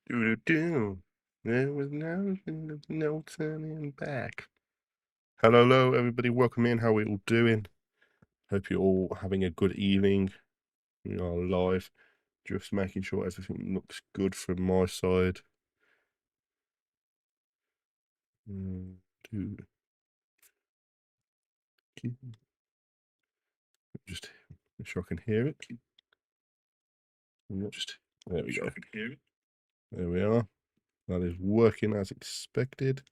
Do. There was no turning back. Hello, everybody. Welcome in. How are we all doing? Hope you're all having a good evening. We are live. Just making sure everything looks good from my side. Just make sure I can hear it. There we go. There we are. That is working as expected.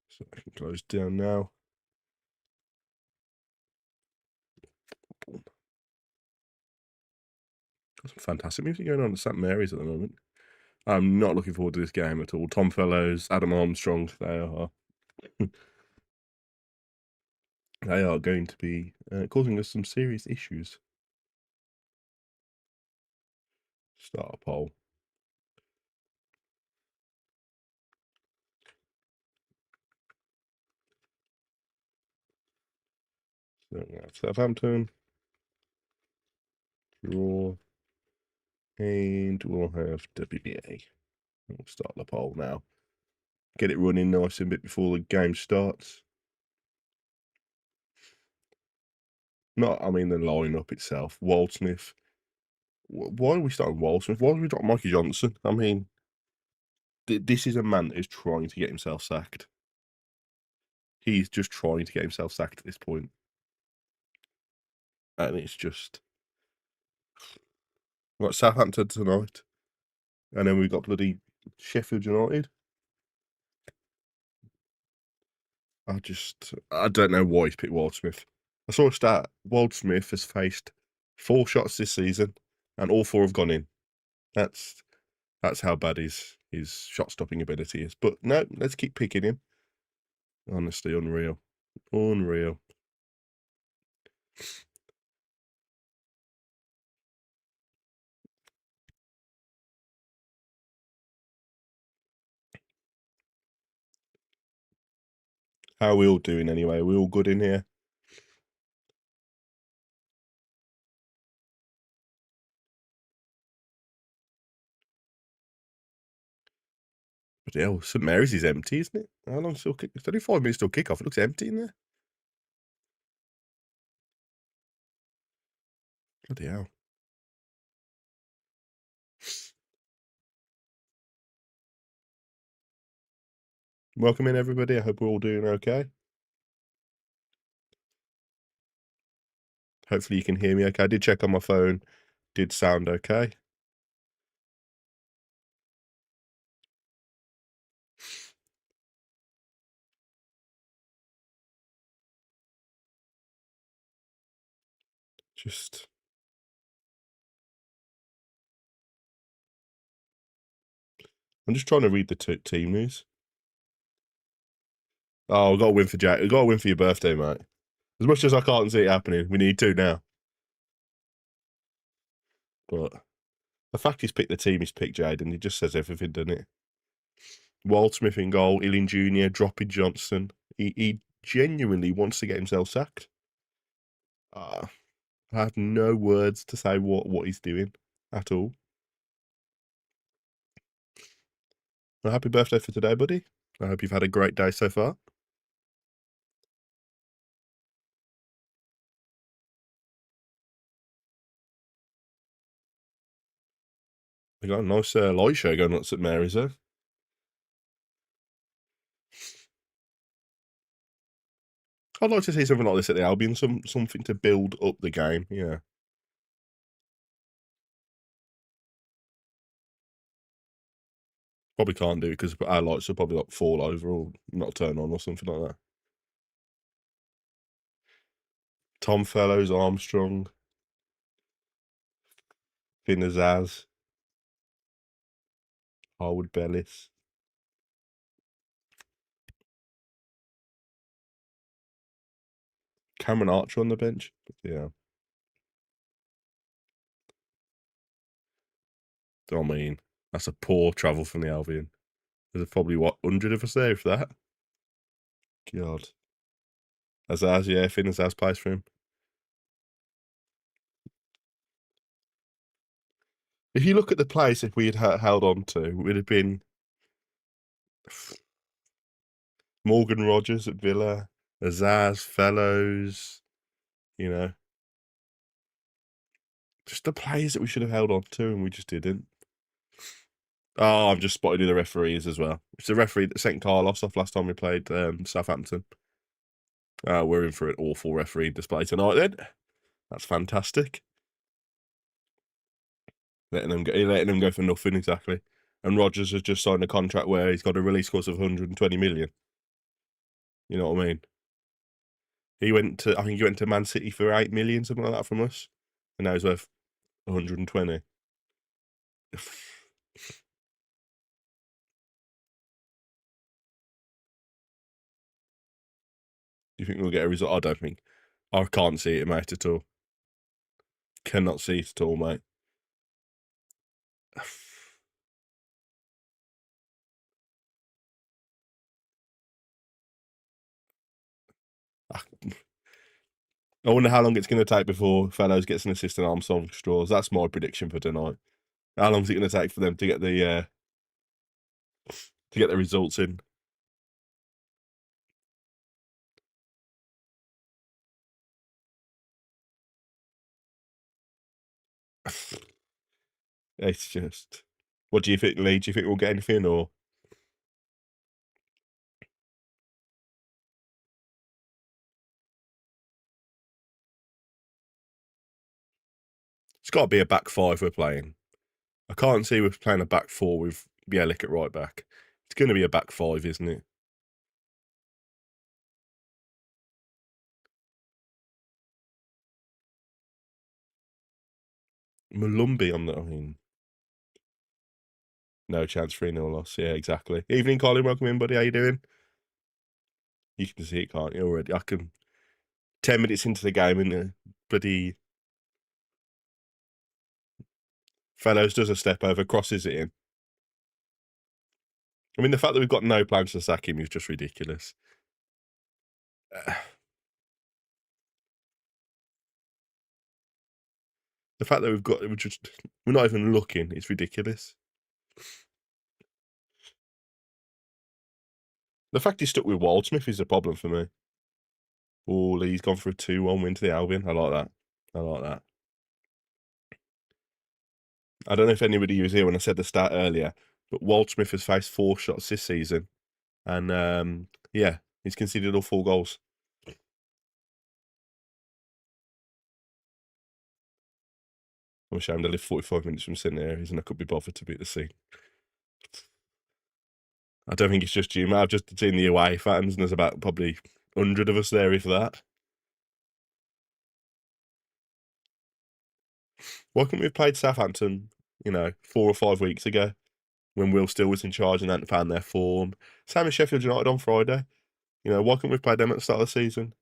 So I can close down now. Got some fantastic music going on at St Mary's at the moment. I'm not looking forward to this game at all. Tom Fellows, Adam Armstrong, they are going to be causing us some serious issues. Start a poll. So we have Southampton, draw, and we'll have WBA. We'll start the poll now. Get it running nice and bit before the game starts. I mean the lineup itself. Waldsmith. Why are we starting Waldsmith? Why have we got Mikey Johnson? I mean, this is a man that is trying to get himself sacked. He's just trying to get himself sacked at this point. And it's just... We've got Southampton tonight. And then we've got bloody Sheffield United. I don't know why he's picked Waldsmith. I saw a stat. Waldsmith has faced 4 shots this season, and all 4 have gone in. That's how bad his shot stopping ability is. But no, let's keep picking him. Honestly, unreal. Unreal. How are we all doing anyway? Are we all good in here? But hell, St Mary's is empty, isn't it? How long still kick? It's only 5 minutes till kick off. It looks empty in there. Bloody hell. Welcome in, everybody. I hope we're all doing okay. Hopefully you can hear me okay. I did check on my phone. Did sound okay. I'm just trying to read the team news. Oh, I've got to win for Jack. I've got to win for your birthday, mate. As much as I can't see it happening, we need to now. But the fact he's picked the team he's picked, Jaden, he just says everything, doesn't it? Waldsmith in goal, Ealing Jr., dropping Johnson. He genuinely wants to get himself sacked. I have no words to say what he's doing at all. Well, happy birthday for today, buddy. I hope you've had a great day so far. We got a nice light show going on at St Mary's there. I'd like to see something like this at the Albion, something to build up the game, yeah. Probably can't do it because our lights will probably like fall over or not turn on or something like that. Tom Fellows, Armstrong, Finazaz, Harwood Bellis. Cameron Archer on the bench. Yeah. I mean, that's a poor travel from the Albion. There's probably, 100 of us there for that? God. Azaz, yeah, Finazaz plays for him. If you look at the players if we had held on to, it would have been Morgan Rogers at Villa, Azaz, Fellows, you know. Just the players that we should have held on to and we just didn't. Oh, I've just spotted the referees as well. It's the referee that sent Carlos off last time we played Southampton. We're in for an awful referee display tonight then. That's fantastic. Letting them go for nothing, exactly. And Rodgers has just signed a contract where he's got a release clause of 120 million. You know what I mean? I think he went to Man City for 8 million, something like that from us. And now he's worth 120. Do you think we'll get a result? I don't think. I can't see it, mate, at all. Cannot see it at all, mate. I wonder how long it's going to take before Fellows gets an assist and Armstrong straws. That's my prediction for tonight. How long is it going to take for them to get the results in? It's just. What do you think, Lee? Do you think we'll get anything or? It's got to be a back five we're playing. I can't see we're playing a back four with Bielik at right back. It's going to be a back five, isn't it? Malumbi on the. I mean, no chance, 3-0 loss. Yeah, exactly. Evening, Colin. Welcome in, buddy. How you doing? You can see it, can't you, already? I can. 10 minutes into the game and the bloody Fellows does a step over, crosses it in. I mean, the fact that we've got no plans to sack him is just ridiculous. The fact that we're not even looking, it's ridiculous. The fact he's stuck with Waldsmith is a problem for me. Oh, he's gone for a 2-1 win to the Albion. I like that. I like that. I don't know if anybody was here when I said the stat earlier, but Waldsmith has faced 4 shots this season. And, yeah, he's conceded all 4 goals. I'm ashamed I live 45 minutes from St Areas and I could be bothered to be at the scene. I don't think it's just you, mate. I've just seen the away fans and there's about probably 100 of us there, if that. Why couldn't we have played Southampton, 4 or 5 weeks ago when Will Still was in charge and hadn't found their form? Same as Sheffield United on Friday. Why couldn't we have played them at the start of the season?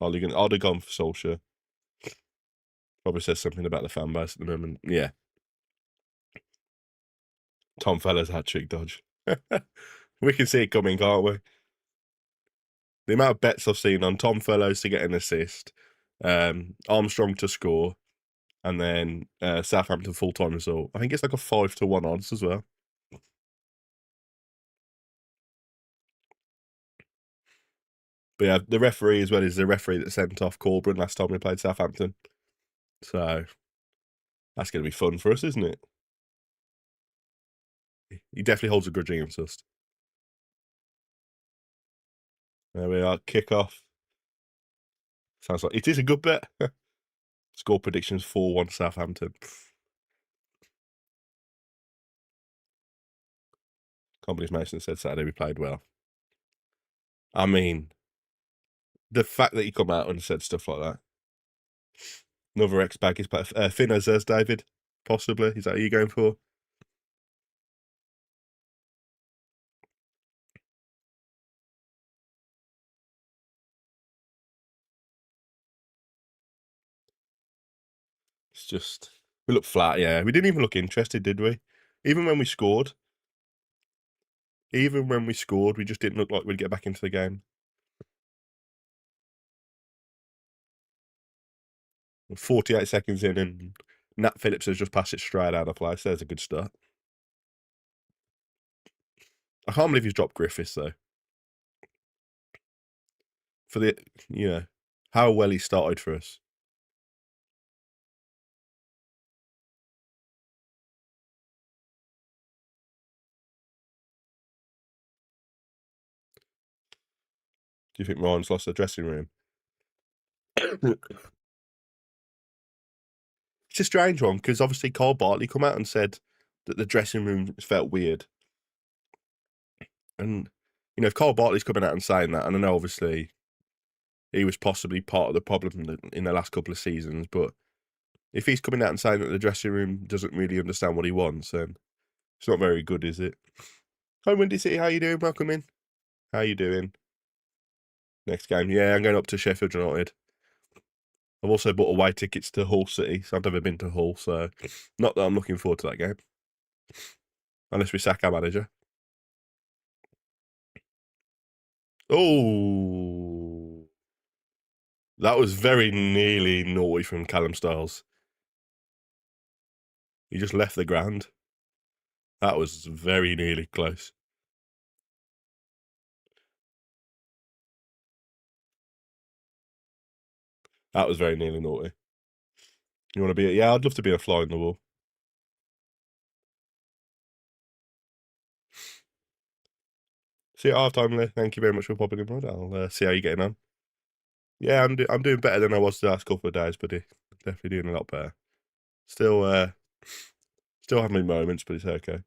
I'd have gone for Solskjaer. Probably says something about the fan base at the moment. Yeah. Tom Feller's hat-trick dodge. We can see it coming, can't we? The amount of bets I've seen on Tom Fellows to get an assist, Armstrong to score, and then Southampton full-time result. I think it's like a 5-1 odds as well. But yeah, the referee as well is the referee that sent off Corberán last time we played Southampton. So that's going to be fun for us, isn't it? He definitely holds a grudge against us. There we are, kick-off. Sounds like it is a good bet. Score predictions 4-1 Southampton. Can't believe Mason said Saturday we played well. I mean, the fact that he come out and said stuff like that. Another ex-Baggies player. Finn Azaz, David, possibly. Is that who you're going for? It's just, we look flat, yeah. We didn't even look interested, did we? Even when we scored. We just didn't look like we'd get back into the game. 48 seconds in and Nat Phillips has just passed it straight out of place. There's a good start. I can't believe he's dropped Griffiths, though. For the, how well he started for us. Do you think Ryan's lost the dressing room? It's a strange one, because obviously Cole Bartley come out and said that the dressing room felt weird. And, if Cole Bartley's coming out and saying that, and I know obviously he was possibly part of the problem in the last couple of seasons, but if he's coming out and saying that the dressing room doesn't really understand what he wants, then it's not very good, is it? Hi, Windy City, how you doing? Welcome in. How you doing? Next game, yeah, I'm going up to Sheffield United. I've also bought away tickets to Hull City, so I've never been to Hull, so not that I'm looking forward to that game. Unless we sack our manager. Oh, that was very nearly naughty from Callum Styles. He just left the ground. That was very nearly close. That was very nearly naughty. You want to be? Yeah, I'd love to be a fly in the wall. See you at half time, Lee. Thank you very much for popping in, bud. I'll see how you're getting on. Yeah, I'm doing better than I was the last couple of days, buddy. Definitely doing a lot better. Still having moments, but it's okay.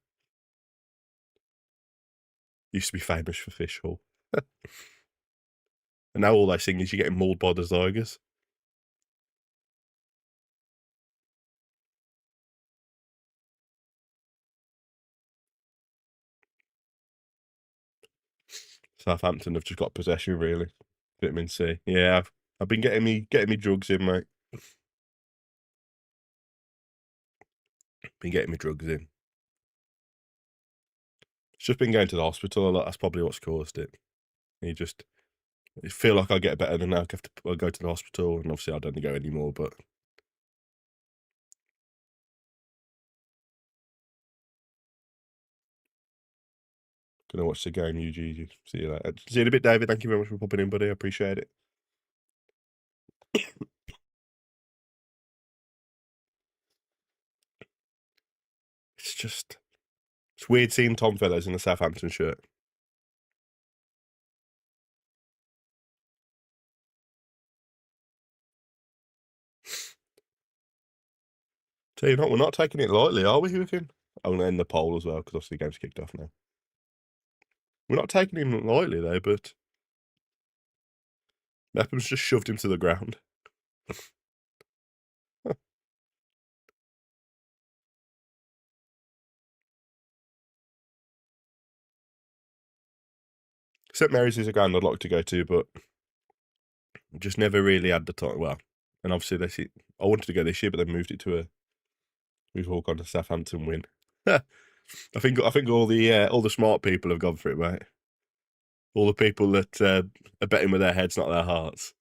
Used to be famous for fish haul. And now all they sing is you're getting mauled by the Zygers. Southampton have just got possession, really. Vitamin C. Yeah, I've been getting me drugs in, mate. Been getting me drugs in. It's just been going to the hospital a lot. That's probably what's caused it. I feel like I get better than now. I have to go to the hospital, and obviously I don't go anymore, but gonna watch the game, UG. See you later. See you in a bit, David. Thank you very much for popping in, buddy. I appreciate it. It's weird seeing Tom Fellows in a Southampton shirt. Tell you what, we're not taking it lightly, are we, with him? I'm going to end the poll as well, because obviously the game's kicked off now. We're not taking him lightly, though, but Mepham's just shoved him to the ground. St Mary's is a ground I'd like to go to, but just never really had the time. Well, and obviously I wanted to go this year, but they moved it to we've all gone to Southampton win. I think all the smart people have gone for it, mate. All the people that are betting with their heads, not their hearts.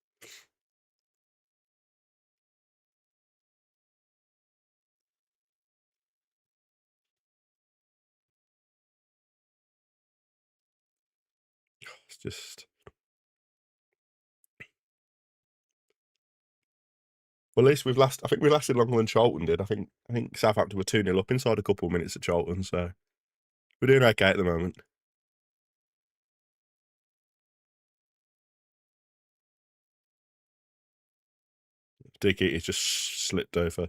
It's just. Well, at least I think we lasted longer than Charlton did. I think Southampton were 2-0 up inside a couple of minutes at Charlton, so we're doing okay at the moment. Dickey is just slipped over.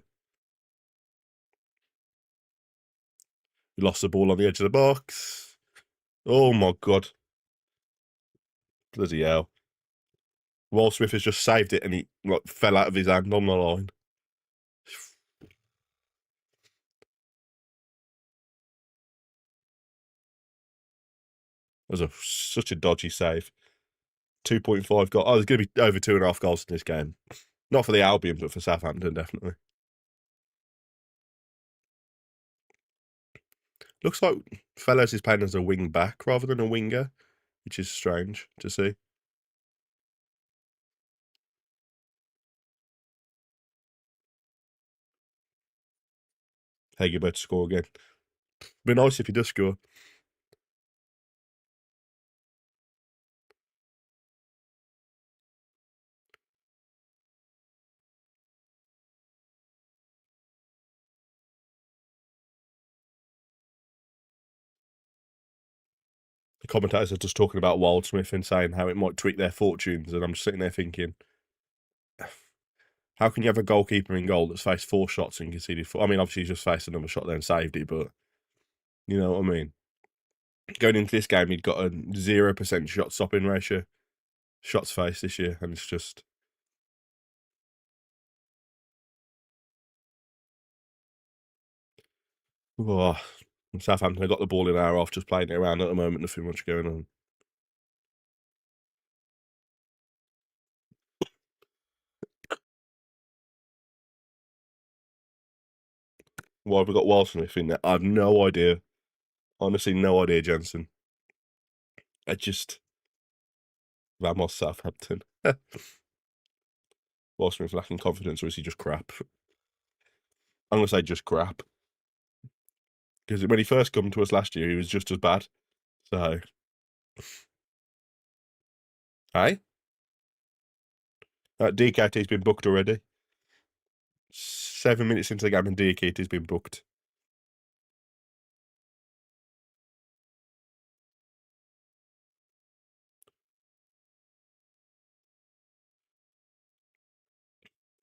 He lost the ball on the edge of the box. Oh my god. Bloody hell. Wall Smith has just saved it and he fell out of his hand on the line. That was such a dodgy save. 2.5 goals. Oh, there's going to be over 2.5 goals in this game. Not for the Albion, but for Southampton, definitely. Looks like Fellows is playing as a wing back rather than a winger, which is strange to see. Hague about to score again. Be nice if he does score. The commentators are just talking about Wildsmith and saying how it might tweak their fortunes, and I'm just sitting there thinking, how can you have a goalkeeper in goal that's faced 4 shots and conceded 4? I mean, obviously he's just faced another shot there and saved it, but you know what I mean? Going into this game, he'd got a 0% shot stopping ratio, shots faced this year, and it's just... Oh, Southampton have got the ball in our half, just playing it around at the moment, nothing much going on. Why have we got Wildsmith in there? I have no idea. Honestly, no idea, Jensen. I just... Vamos Southampton. Wildsmith lacking confidence, or is he just crap? I'm going to say just crap. Because when he first came to us last year, he was just as bad. So... Hey? DKT's been booked already. 7 minutes into the game and DKT's been booked.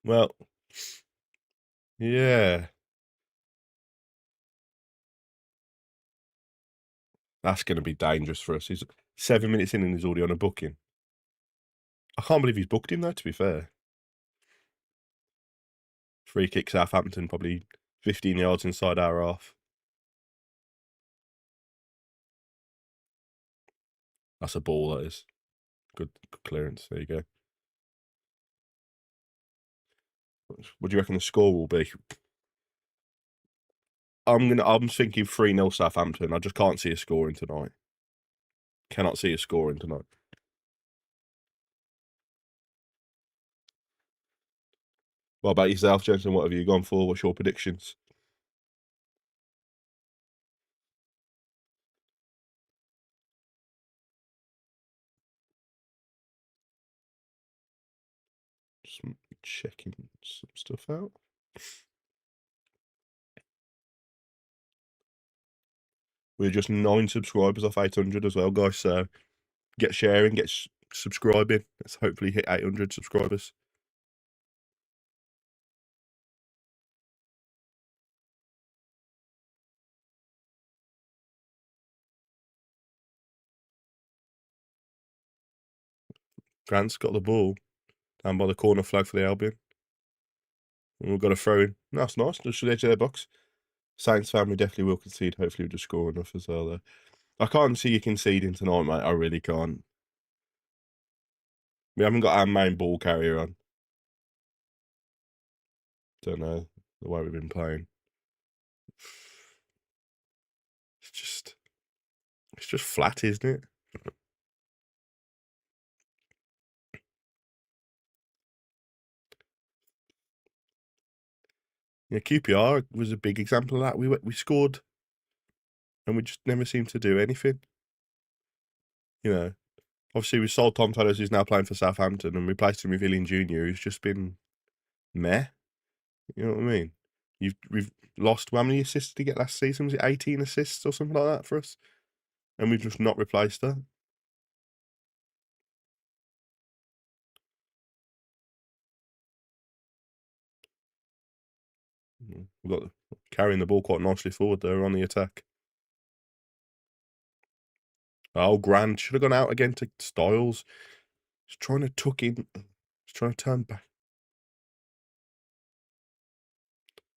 Well, yeah. That's going to be dangerous for us. He's 7 minutes in and he's already on a booking. I can't believe he's booked him, though, to be fair. Free kick Southampton, probably 15 yards inside our half. That's a ball, that is. Good clearance. There you go. What do you reckon the score will be? I'm thinking 3-0 Southampton. I just can't see a scoring tonight. Cannot see a scoring tonight. What about yourself, Jensen? What have you gone for? What's your predictions? Just checking some stuff out. We're just 9 subscribers off 800 as well, guys. So get sharing, get subscribing. Let's hopefully hit 800 subscribers. Grant's got the ball down by the corner flag for the Albion. And we've got a throw in. That's nice. Just to the edge of their box. Saints family definitely will concede. Hopefully we'll just score enough as well, though. I can't see you conceding tonight, mate. I really can't. We haven't got our main ball carrier on. Don't know the way we've been playing. It's just flat, isn't it? Yeah, QPR was a big example of that. We scored, and we just never seemed to do anything. You know, obviously we sold Tom Fellows, who's now playing for Southampton, and replaced him with Illian Jr., who's just been meh. You know what I mean? We've lost, how many assists did he get last season? Was it 18 assists or something like that for us? And we've just not replaced that. We've got carrying the ball quite nicely forward there on the attack. Oh, Grant should have gone out again to Styles. He's trying to tuck in. He's trying to turn back.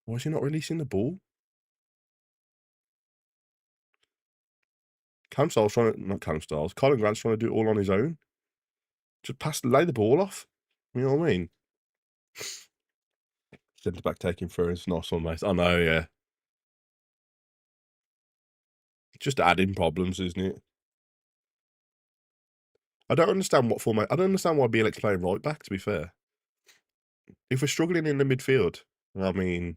Why is he not releasing the ball? Colin Grant's trying to do it all on his own. Just lay the ball off. You know what I mean? Centre back taking through. It's nice one, mate. I know, yeah. Just adding problems, isn't it? I don't understand what format. I don't understand why BLX playing right back, to be fair. If we're struggling in the midfield, I mean,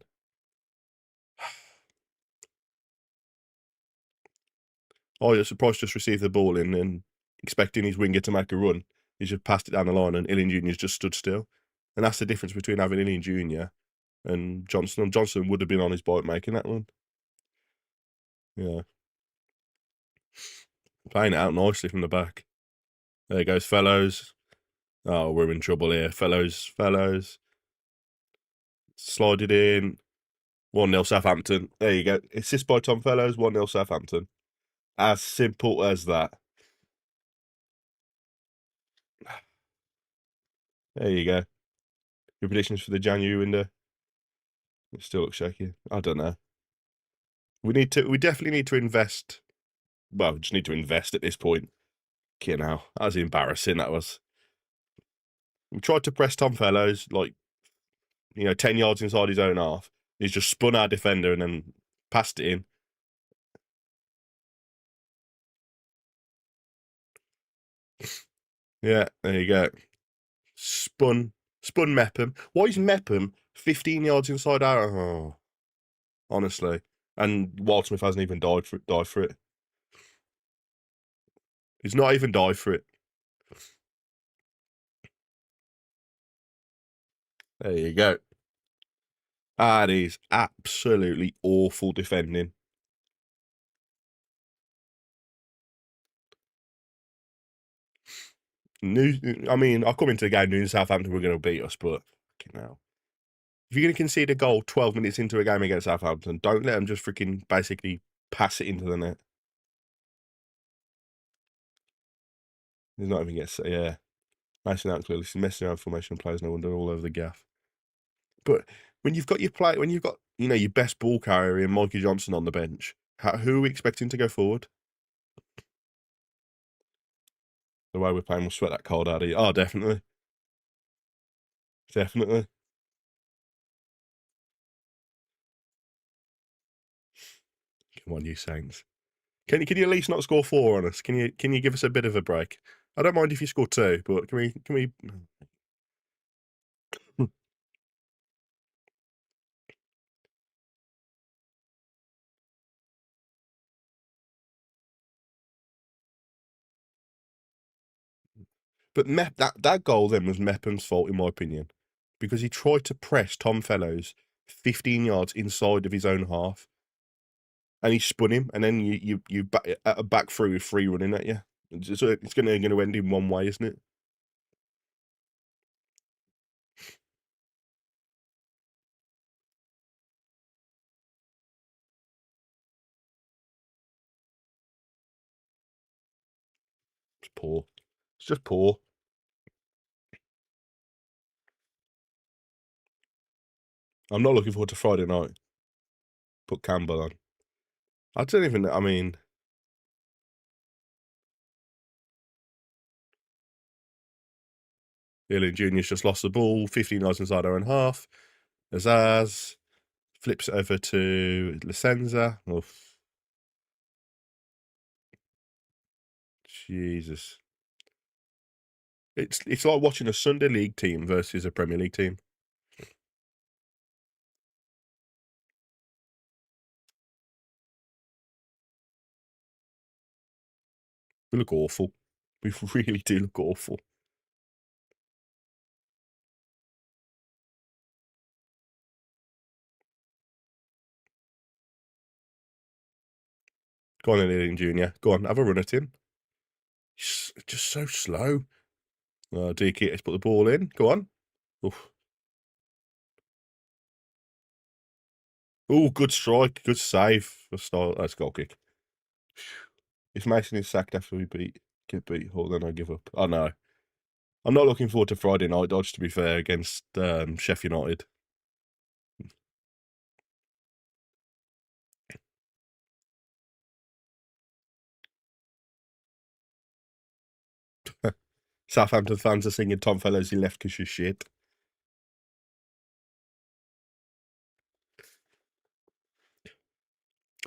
Oh, Price just received the ball in and expecting his winger to make a run. He's just passed it down the line and Illian Jr.'s just stood still. And that's the difference between having Illian Jr. and Johnson. Johnson would have been on his bike making that run. Yeah. Playing it out nicely from the back. There goes Fellows. Oh, we're in trouble here. Fellows. Slide it in. 1-0 Southampton. There you go. Assist by Tom Fellows. 1-0 Southampton. As simple as that. There you go. Your predictions for the January window? It still looks shaky. I don't know. We definitely need to invest. Well, we just need to invest at this point. You know, that was embarrassing. That was. We tried to press Tom Fellows, 10 yards inside his own half. He's just spun our defender and then passed it in. Yeah, there you go. Spun Mepham. Why is Mepham 15 yards inside our? Oh, honestly. And Wildsmith hasn't even died for it. He's not even died for it. There you go. That is absolutely awful defending. I come into the game knowing Southampton were going to beat us, but if you're going to concede a goal 12 minutes into a game against Southampton, don't let them just freaking basically pass it into the net. He's not even yeah. Mason out clearly. He's messing around formation players, no wonder, all over the gaff. But when you've got your best ball carrier in Mikey Johnson on the bench, who are we expecting to go forward? The way we're playing will sweat that cold out of you. Oh, definitely. Definitely. Come on, you Saints. Can you at least not score 4 on us? Can you give us a bit of a break? I don't mind if you score 2, but can we? But that goal then was Mepham's fault, in my opinion, because he tried to press Tom Fellows 15 yards inside of his own half, and he spun him, and then you back through with 3 running at you. So it's going to end in one way, isn't it? It's poor. It's just poor. I'm not looking forward to Friday night. Put Campbell on. I don't even. I mean, Illian Jr.'s just lost the ball, 15 yards inside our own half. Azaz flips it over to Licenza. Oh, Jesus. It's like watching a Sunday League team versus a Premier League team. We look awful. We really do look awful. Go on, Illian Jr. Go on, have a run at him. He's just so slow. DK, let's put the ball in. Go on. Oof. Oh, good strike. Good save. That's goal kick. If Mason is sacked after we get beat, then I give up. Oh, no. I'm not looking forward to Friday night dodge, to be fair, against Sheffield United. Southampton fans are singing Tom Fellows, he left because you're shit.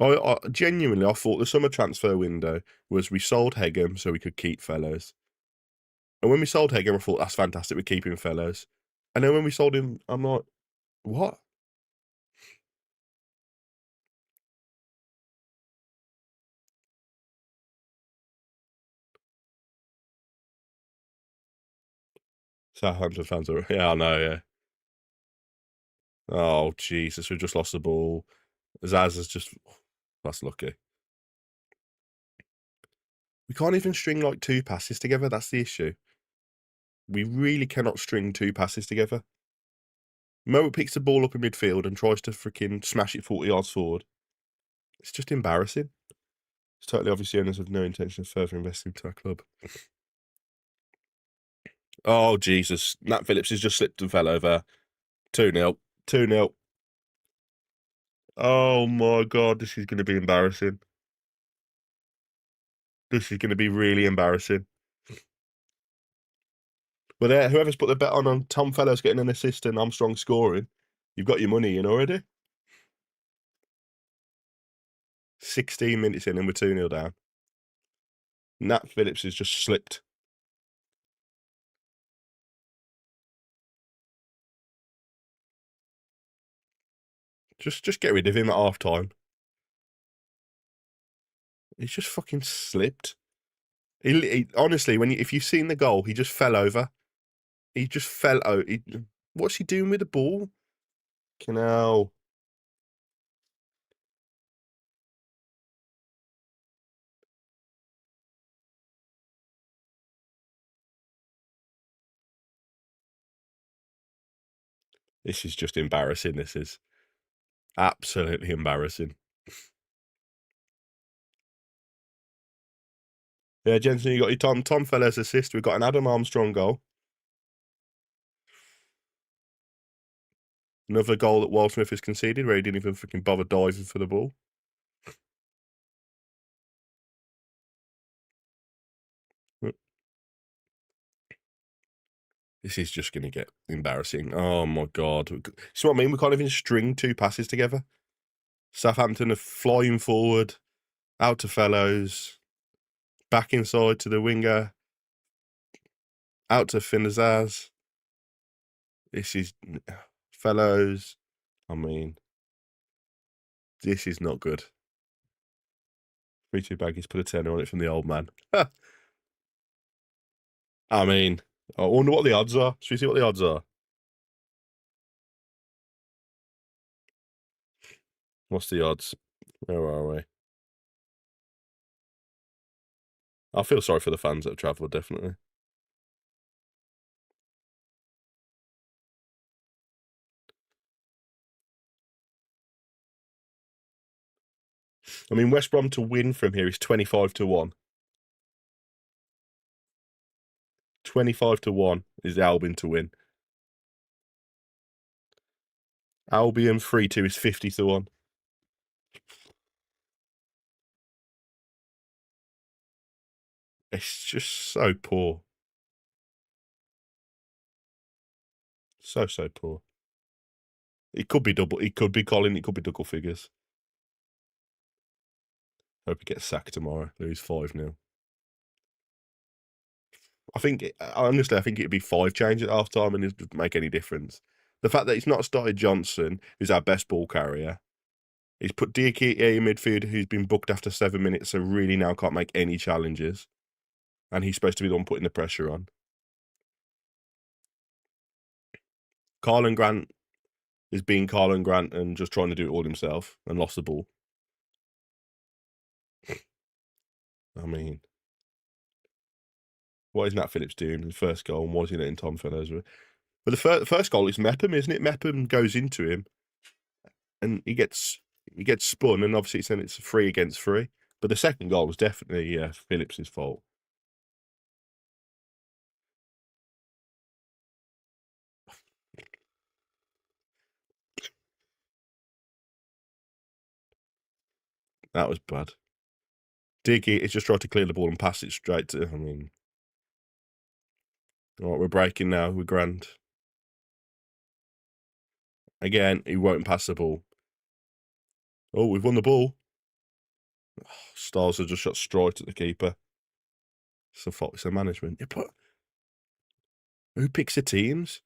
I genuinely, I thought the summer transfer window was we sold Hegem so we could keep Fellows. And when we sold Hegem, I thought, that's fantastic, we're keeping Fellows. And then when we sold him, I'm like, what? Southampton fans are. Yeah, I know. Yeah. Oh Jesus, we've just lost the ball. Zaz has just. That's lucky. We can't even string like 2 passes together. That's the issue. We really cannot string 2 passes together. Mo picks the ball up in midfield and tries to freaking smash it 40 yards forward. It's just embarrassing. It's totally obvious the owners have no intention of further investing into our club. Oh, Jesus. Nat Phillips has just slipped and fell over. 2-0. 2-0. Oh, my God. This is going to be embarrassing. This is going to be really embarrassing. But whoever's put the bet on Tom Fellows getting an assist and Armstrong scoring, you've got your money in already. 16 minutes in and we're 2-0 down. Nat Phillips has just slipped. Just get rid of him at half time. He's just fucking slipped. He honestly, if you've seen the goal, he just fell over. He just fell out. What's he doing with the ball? Canal. This is just embarrassing. This is absolutely embarrassing. Yeah, Jensen, you got your Tom Fellows assist. We've got an Adam Armstrong goal. Another goal that Waldsmith has conceded where he didn't even freaking bother diving for the ball. This is just going to get embarrassing. Oh, my God. See what I mean? We can't even string 2 passes together. Southampton are flying forward, out to Fellows, back inside to the winger, out to Finazaz. This is Fellows. I mean, this is not good. 3-2 Baggies, put a 10 on it from the old man. I mean, I wonder what the odds are. Should we see what the odds are? What's the odds? Where are we? I feel sorry for the fans that have travelled, definitely. I mean, West Brom to win from here is 25-1. 25-1 is Albion to win. Albion 3-2 is 50-1. It's just so poor. So poor. It could be double. It could be Colin. It could be double figures. Hope he gets sacked tomorrow. Lose 5-0. Honestly, I think it'd be 5 changes at half time and it doesn't make any difference. The fact that he's not started Johnson, who's our best ball carrier, he's put Diakite in midfield, who's been booked after 7 minutes, so really now can't make any challenges. And he's supposed to be the one putting the pressure on. Carlin Grant is being Carlin Grant and just trying to do it all himself and lost the ball. I mean, what is Nat Phillips doing in the first goal and what is he letting Tom Fellows with? But the first goal is Mepham, isn't it? Mepham goes into him and he gets spun, and obviously it's 3 against 3. But the second goal was definitely Phillips' fault. That was bad. Diggy is just trying to clear the ball and pass it straight to. I mean, all right, we're breaking now. We're grand. Again, he won't pass the ball. Oh, we've won the ball. Oh, Styles have just shot straight at the keeper. It's a management. Yeah, but who picks the teams?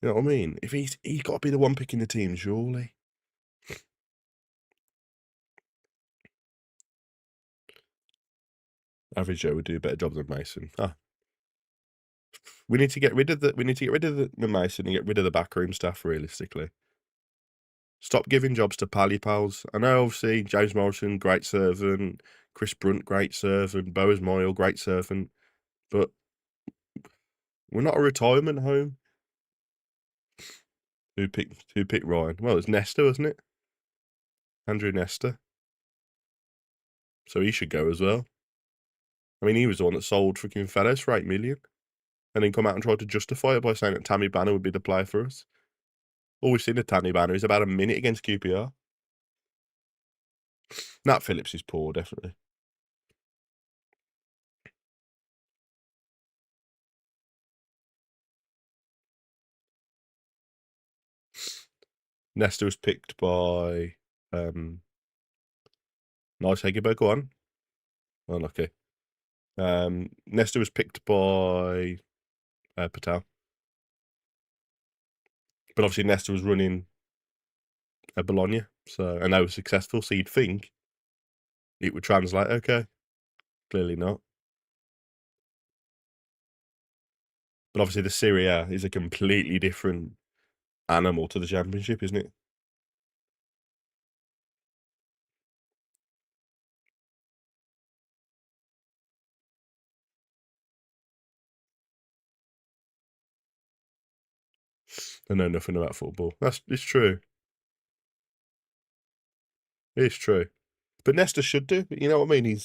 You know what I mean? If he's got to be the one picking the team, surely. Average Joe would do a better job than Mason. We need to get rid of the Mason and get rid of the backroom staff, realistically. Stop giving jobs to pally pals. I know, obviously, James Morrison, great servant. Chris Brunt, great servant. Boas Moyle, great servant. But we're not a retirement home. Who picked Ryan? Well, it's Nesta, wasn't it? Andrew Nesta. So he should go as well. I mean, he was the one that sold freaking Fellows for 8 million. And then come out and try to justify it by saying that Tammy Banner would be the player for us. All we've seen of Tammy Banner is about a minute against QPR. Nat Phillips is poor, definitely. Nesta was picked by Nice Hegerberg. Go on. Unlucky. Nesta was picked by Patel. But obviously Nesta was running Bologna, and they were successful, so you'd think it would translate okay. Clearly not. But obviously the Serie A is a completely different animal to the Championship, isn't it? I know nothing about football. It's true. It's true. But Nesta should do. You know what I mean?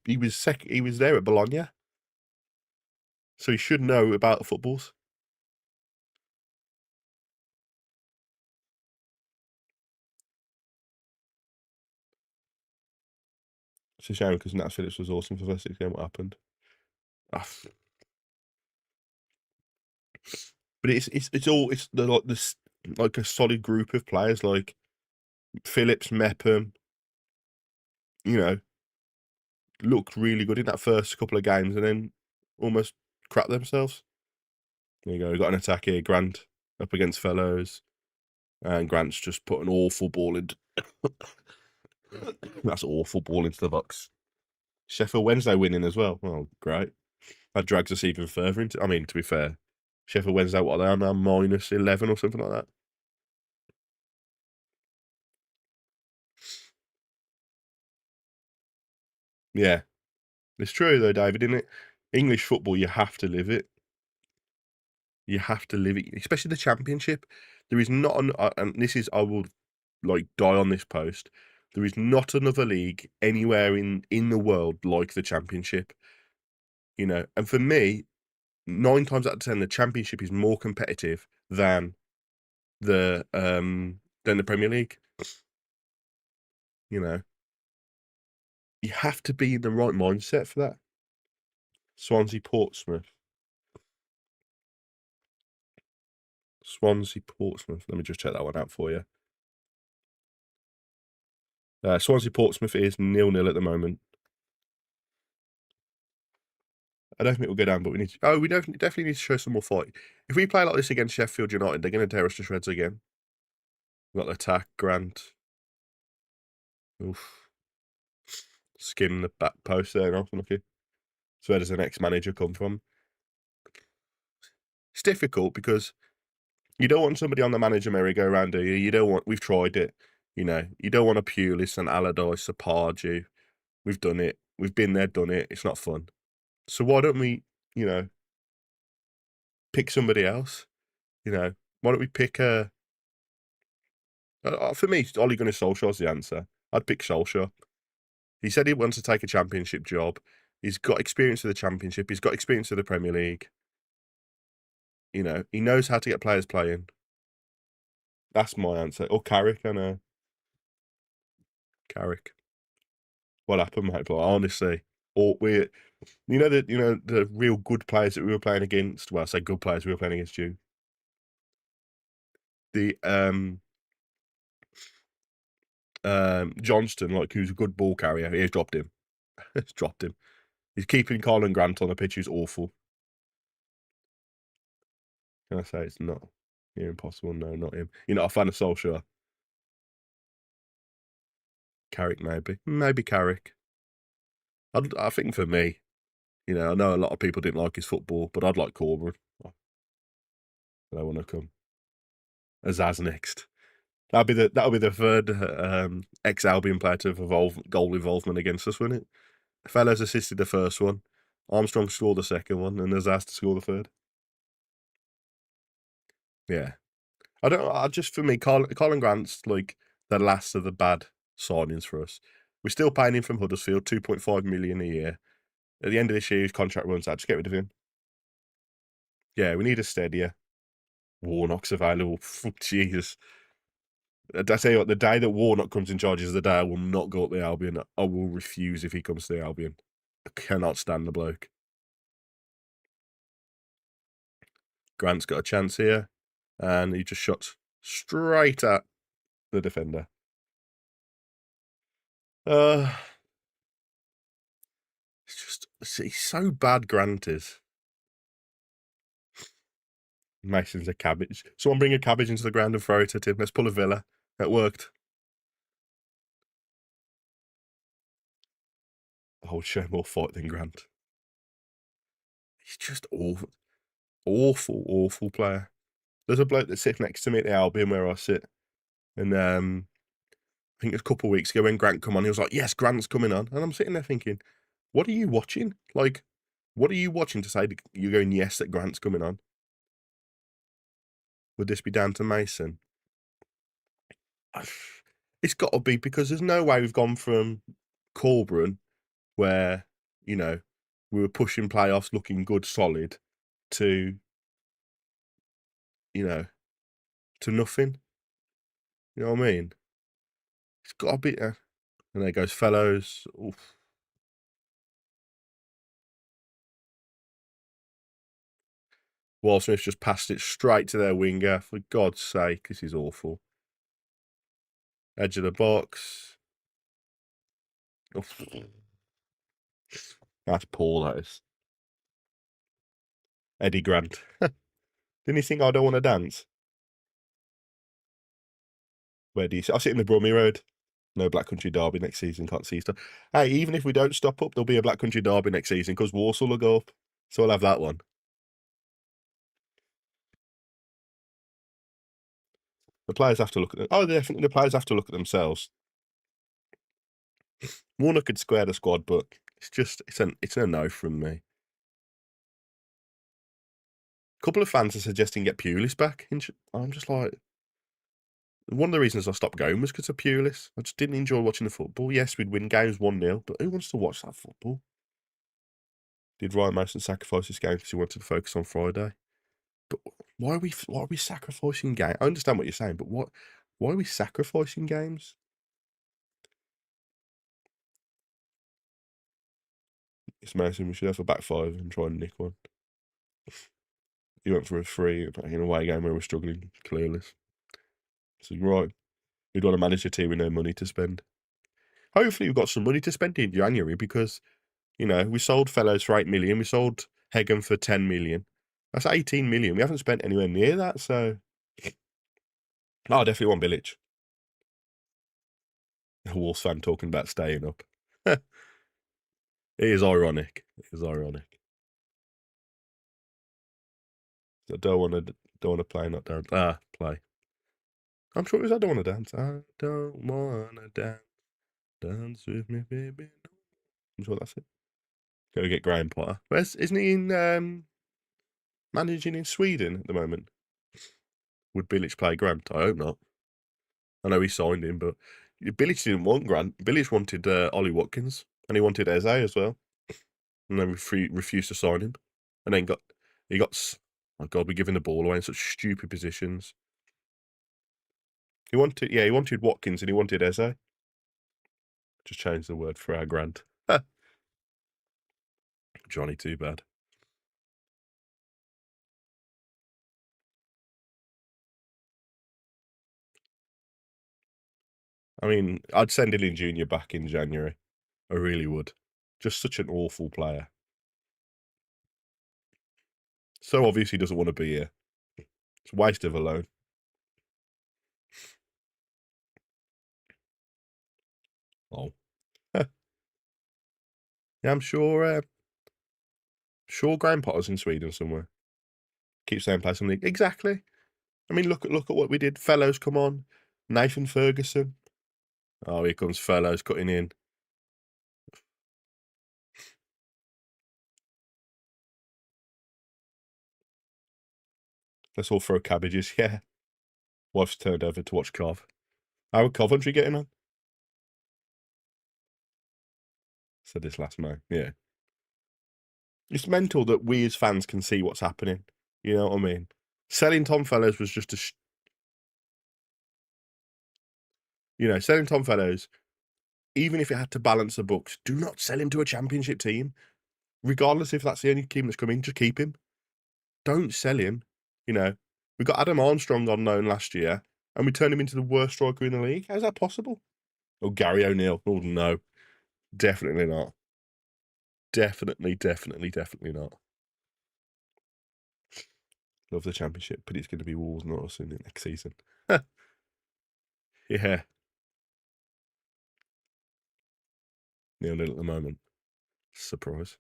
He was there at Bologna, so he should know about footballs. It's a shame because Nat Phillips was awesome for the first 6 games. What happened? But it's like this, like a solid group of players like Phillips, Mepham. You know, looked really good in that first couple of games, and then almost crap themselves. There you go. We've got an attack here. Grant up against Fellows, and Grant's just put an awful ball into. That's awful ball into the box. Sheffield Wednesday winning as well. Oh, great. That drags us even further into. I mean, to be fair, Sheffield Wednesday, what are they on now? -11 or something like that. Yeah. It's true, though, David, isn't it? English football, you have to live it. You have to live it, especially the Championship. There is not an, and this is, I will like die on this post. There is not another league anywhere in the world like the Championship. You know, and for me, 9 times out of 10, the Championship is more competitive than the Premier League. You know, you have to be in the right mindset for that. Swansea, Portsmouth. Swansea, Portsmouth. Let me just check that one out for you. Swansea, Portsmouth is 0-0 at the moment. I don't think it will go down, but we need to. Oh, we definitely need to show some more fight. If we play like this against Sheffield United, they're going to tear us to shreds again. We've got the attack, Grant. Oof. Skim the back post there, not lucky. So where does the next manager come from? It's difficult because you don't want somebody on the manager merry-go-round, do you? You don't want. We've tried it. You know, you don't want a Pulis and Allardyce, a Pardew. We've done it. We've been there, done it. It's not fun. So why don't we, you know, pick somebody else? You know, why don't we pick a? For me, Ole Gunnar Solskjaer's the answer. I'd pick Solskjaer. He said he wants to take a Championship job. He's got experience of the Championship. He's got experience of the Premier League. You know, he knows how to get players playing. That's my answer. Or Carrick, I know. Carrick. What happened, mate? Like, honestly, or the real good players that we were playing against. Well, I say good players we were playing against you. The Johnston, like, who's a good ball carrier, he's dropped him. He's dropped him. He's keeping Colin Grant on the pitch, who's awful. Can I say it's not near impossible? No, not him. You're not a fan of Solskjaer? Carrick, maybe. Maybe Carrick. I think for me, You know, I know a lot of people didn't like his football, but I'd like Corberán. I don't want to come. Azaz next. That'll be the third ex-Albion player to have goal involvement against us, wouldn't it? Fellows assisted the first one. Armstrong scored the second one, and Azaz to score the third. Yeah. For me, Colin Grant's like the last of the bad signings for us. We're still paying him from Huddersfield, 2.5 million a year. At the end of this year, his contract runs out. Just get rid of him. Yeah, we need a steadier. Warnock's available. Jesus. I tell you what, the day that Warnock comes in charge is the day I will not go up the Albion. I will refuse if he comes to the Albion. I cannot stand the bloke. Grant's got a chance here, and he just shot straight at the defender. He's so bad, Grant is. Mason's a cabbage. Someone bring a cabbage into the ground and throw it at him. Let's pull a Villa. It worked. I'll show more fight than Grant. He's just awful. Awful player. There's a bloke that sits next to me at the Albion where I sit. And I think a couple of weeks ago when Grant come on, he was like, yes, Grant's coming on. And I'm sitting there thinking, what are you watching? Like, what are you watching to say that you're going, yes, that Grant's coming on? Would this be down to Mason? It's got to be, because there's no way we've gone from Corberán, where, you know, we were pushing playoffs, looking good, solid, to, you know, to nothing. You know what I mean? It's got to be. And there goes Fellows. Oof. Wall Smith just passed it straight to their winger. For God's sake, this is awful. Edge of the box. Oof. That's poor, that is. Eddie Grant. Didn't he think I don't want to dance? Where do you sit? I sit in the Bromwich Road. No Black Country Derby next season. Can't see stuff. Hey, even if we don't stop up, there'll be a Black Country Derby next season because Walsall will go up. So I'll have that one. The players have to look at them. Oh, definitely. The players have to look at themselves. Warner could square the squad, but it's a no from me. A couple of fans are suggesting get Pulis back. I'm just like, one of the reasons I stopped going was because of Pulis. I just didn't enjoy watching the football. Yes, we'd win games 1-0, but who wants to watch that football? Did Ryan Mason sacrifice this game because he wanted to focus on Friday? But why are we sacrificing games? I understand what you're saying, but why are we sacrificing games? It's Mason. We should have a back five and try and nick one. He went for a 3 in an away game where we're struggling, clearly. So you're right. We'd want to manage a team with no money to spend. Hopefully we've got some money to spend in January because, you know, we sold Fellows for 8 million. We sold Hegem for 10 million. That's 18 million. We haven't spent anywhere near that, so... I definitely want Bilic. A Wolves fan talking about staying up. It is ironic. It is ironic. I don't want to play, not dance. Play. I'm sure it was I don't want to dance. I don't want to dance. Dance with me, baby. I'm sure that's it. Go get Graham Potter. Isn't he in managing in Sweden at the moment? Would Bilic play Grant? I hope not. I know he signed him, but Bilic didn't want Grant. Bilic wanted Ollie Watkins, and he wanted Eze as well, and then refused to sign him. And then he got. Oh God, we're giving the ball away in such stupid positions. He wanted Watkins and he wanted Eze. Just change the word for our Grant. Johnny, too bad. I mean, I'd send Ilin Jr. back in January. I really would. Just such an awful player. So obviously doesn't want to be here. It's a waste of a loan. Oh. Yeah, I'm sure Sure, Graham Potter's in Sweden somewhere. Keep saying play some league. Exactly. I mean, look at what we did. Fellows, come on. Nathan Ferguson. Oh, here comes Fellows cutting in. Let's all throw cabbages. Yeah. Wife's turned over to watch Cov. How are Coventry getting on? Said this last night. Yeah. It's mental that we as fans can see what's happening. You know what I mean? Selling Tom Fellows was just selling Tom Fellows, even if it had to balance the books, do not sell him to a championship team. Regardless if that's the only team that's coming, just keep him. Don't sell him. We got Adam Armstrong on loan last year, and we turned him into the worst striker in the league. How's that possible? Oh, Gary O'Neill. Oh, no. Definitely not. Definitely not. Love the championship, but it's going to be Wolves, not us, in the next season. Yeah. 0-0 at the moment. Surprise.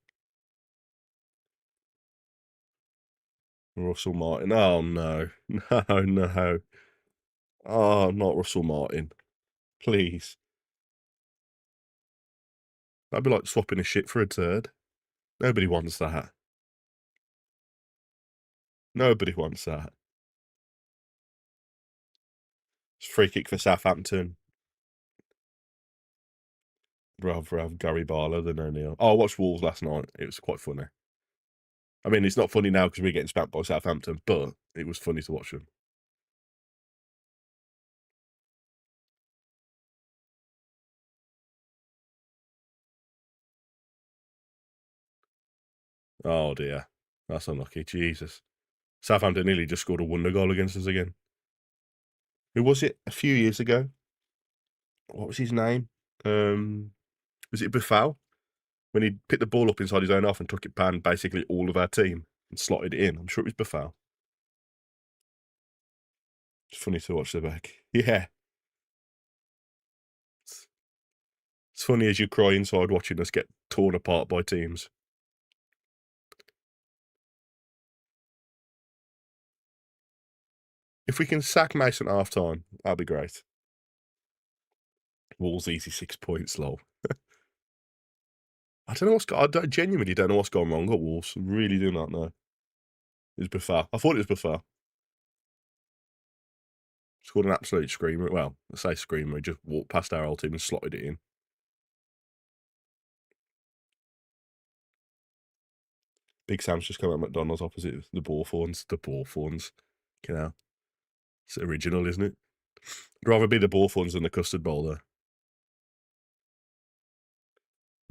Russell Martin. Oh, no. No. Oh, not Russell Martin. Please. That'd be like swapping a shit for a turd. Nobody wants that. Nobody wants that. It's free kick for Southampton. Rather have Gary Barlow than O'Neill. Oh, I watched Wolves last night. It was quite funny. I mean, it's not funny now because we're getting spanked by Southampton, but it was funny to watch them. Oh, dear. That's unlucky. Jesus. Southampton nearly just scored a wonder goal against us again. Who was it a few years ago? What was his name? Was it Buffal? When he picked the ball up inside his own half and took it past basically all of our team and slotted it in. I'm sure it was Buffal. It's funny to watch the back. Yeah. It's funny as you cry inside watching us get torn apart by teams. If we can sack Mason at half time, that'd be great. Wolves easy 6 points, lol. I don't know I genuinely don't know what's gone wrong at Wolves. I really do not know. It was Buffal. I thought it was Buffal. Scored an absolute screamer. Well, I say screamer. He just walked past our old team and slotted it in. Big Sam's just come out of McDonald's opposite the Bawthorns. The Bawthorns. It's original, isn't it? I'd rather be the Bawthorns than the Custard Bowl,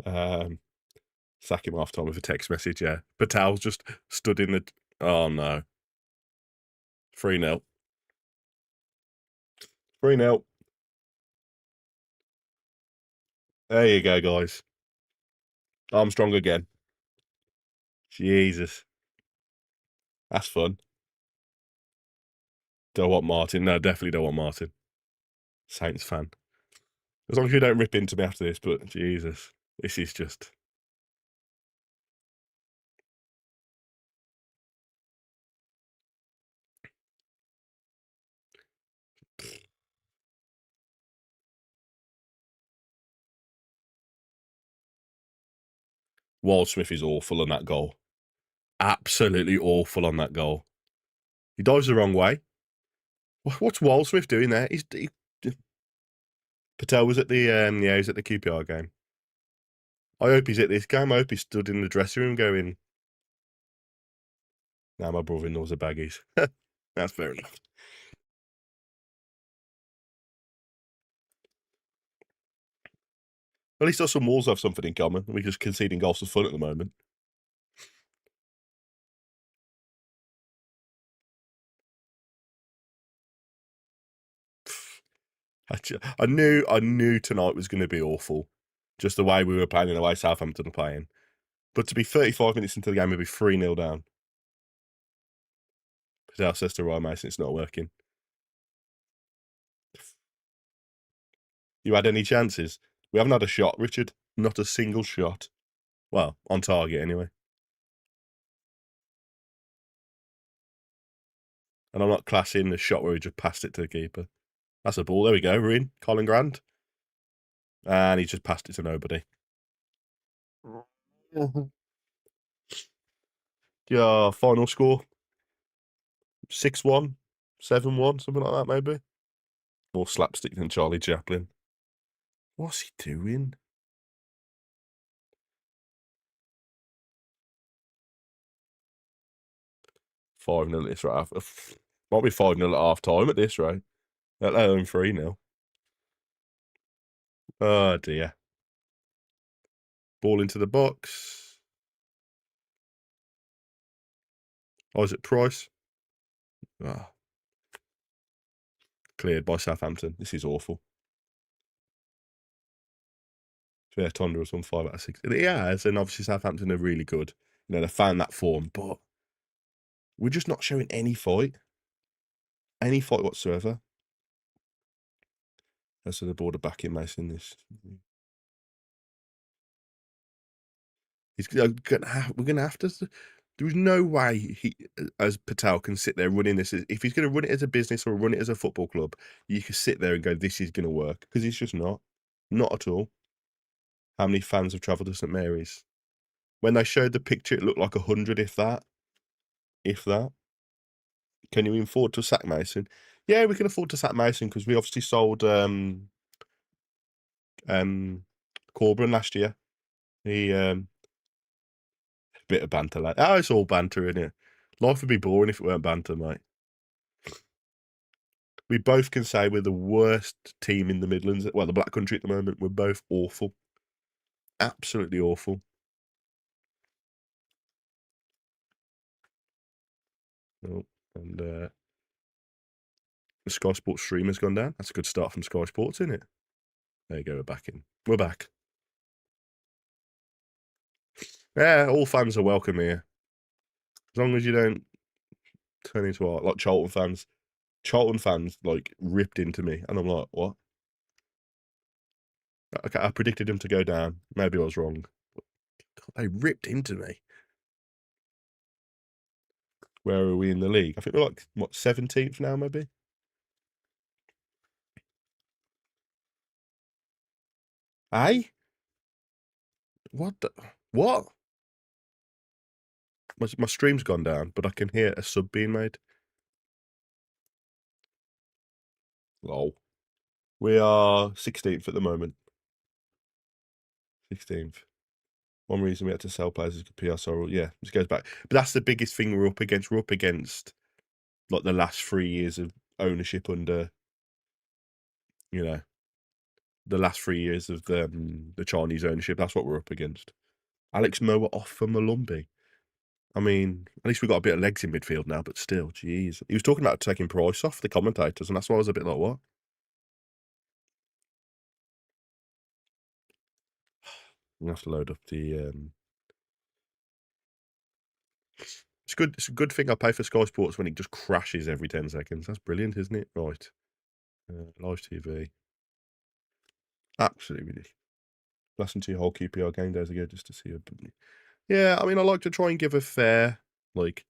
though. Sack him half time with a text message, yeah. Patel's just stood in the... Oh, no. 3-0. 3-0. There you go, guys. Armstrong again. Jesus. That's fun. Don't want Martin. No, definitely don't want Martin. Saints fan. As long as you don't rip into me after this, but Jesus. This is just... Wildsmith is awful on that goal. Absolutely awful on that goal. He dives the wrong way. What's Wildsmith doing there? Patel was at the he's at the QPR game. I hope he's at this game. I hope he stood in the dressing room going, "Now my brother-in-law's a Baggies." That's fair enough. At least us and Wolves have something in common. We're just conceding goals for fun at the moment. I knew tonight was going to be awful. Just the way we were playing and the way Southampton are playing. But to be 35 minutes into the game, we'll be 3-0 down. Patel says to Ryan Mason, it's not working. You had any chances? We haven't had a shot, Richard. Not a single shot. Well, on target anyway. And I'm not classing the shot where he just passed it to the keeper. That's a ball. There we go. We're in. Colin Grant. And he just passed it to nobody. Yeah, final score 6-1, 7-1, something like that, maybe. More slapstick than Charlie Chaplin. What's he doing? Five 0 at this rate. Might be 5-0 at half time at this rate. Let alone 3-0. Oh dear. Ball into the box. Isaac Price. Ah. Cleared by Southampton. This is awful. Yeah, Tonda was on 5 out of 6. It has, and obviously Southampton are really good. You know, they found that form, but we're just not showing any fight. Any fight whatsoever. So the border back in Mason this. We're gonna have to. There's no way he, as Patel, can sit there running this. If he's going to run it as a business or run it as a football club, you can sit there and go, "This is going to work," because it's just not at all. How many fans have travelled to St Mary's? When they showed the picture, it looked like 100, if that. Can you afford to sack Mason? Yeah, we can afford to sack Mason because we obviously sold Corberán last year. He bit of banter, like, oh, it's all banter, isn't it? Life would be boring if it weren't banter, mate. We both can say we're the worst team in the Midlands, well, the Black Country at the moment. We're both awful. Absolutely awful. Oh, and the Sky Sports stream has gone down. That's a good start from Sky Sports, isn't it? There you go, we're back in. We're back. Yeah, all fans are welcome here. As long as you don't turn into like Charlton fans. Charlton fans, like, ripped into me. And I'm like, what? Okay, I predicted them to go down. Maybe I was wrong. But God, they ripped into me. Where are we in the league? I think we're like, what, 17th now, maybe? Eh? What the? What? My stream's gone down, but I can hear a sub being made. Lol. We are 16th at the moment. 16th. One reason we had to sell players is because PR yeah, this goes back. But that's the biggest thing we're up against. We're up against, like, the last 3 years of ownership under, you know, the last 3 years of the Chinese ownership. That's what we're up against. Alex Moa off for Malumbi. I mean, at least we've got a bit of legs in midfield now, but still, jeez. He was talking about taking Price off the commentators, and that's why I was a bit like, what? I'm gonna have to load up the. It's good. It's a good thing I pay for Sky Sports when it just crashes every 10 seconds. That's brilliant, isn't it? Right. Live TV. Absolutely ridiculous. Listened to your whole QPR game days ago just to see a. Yeah, I mean, I like to try and give a fair, like,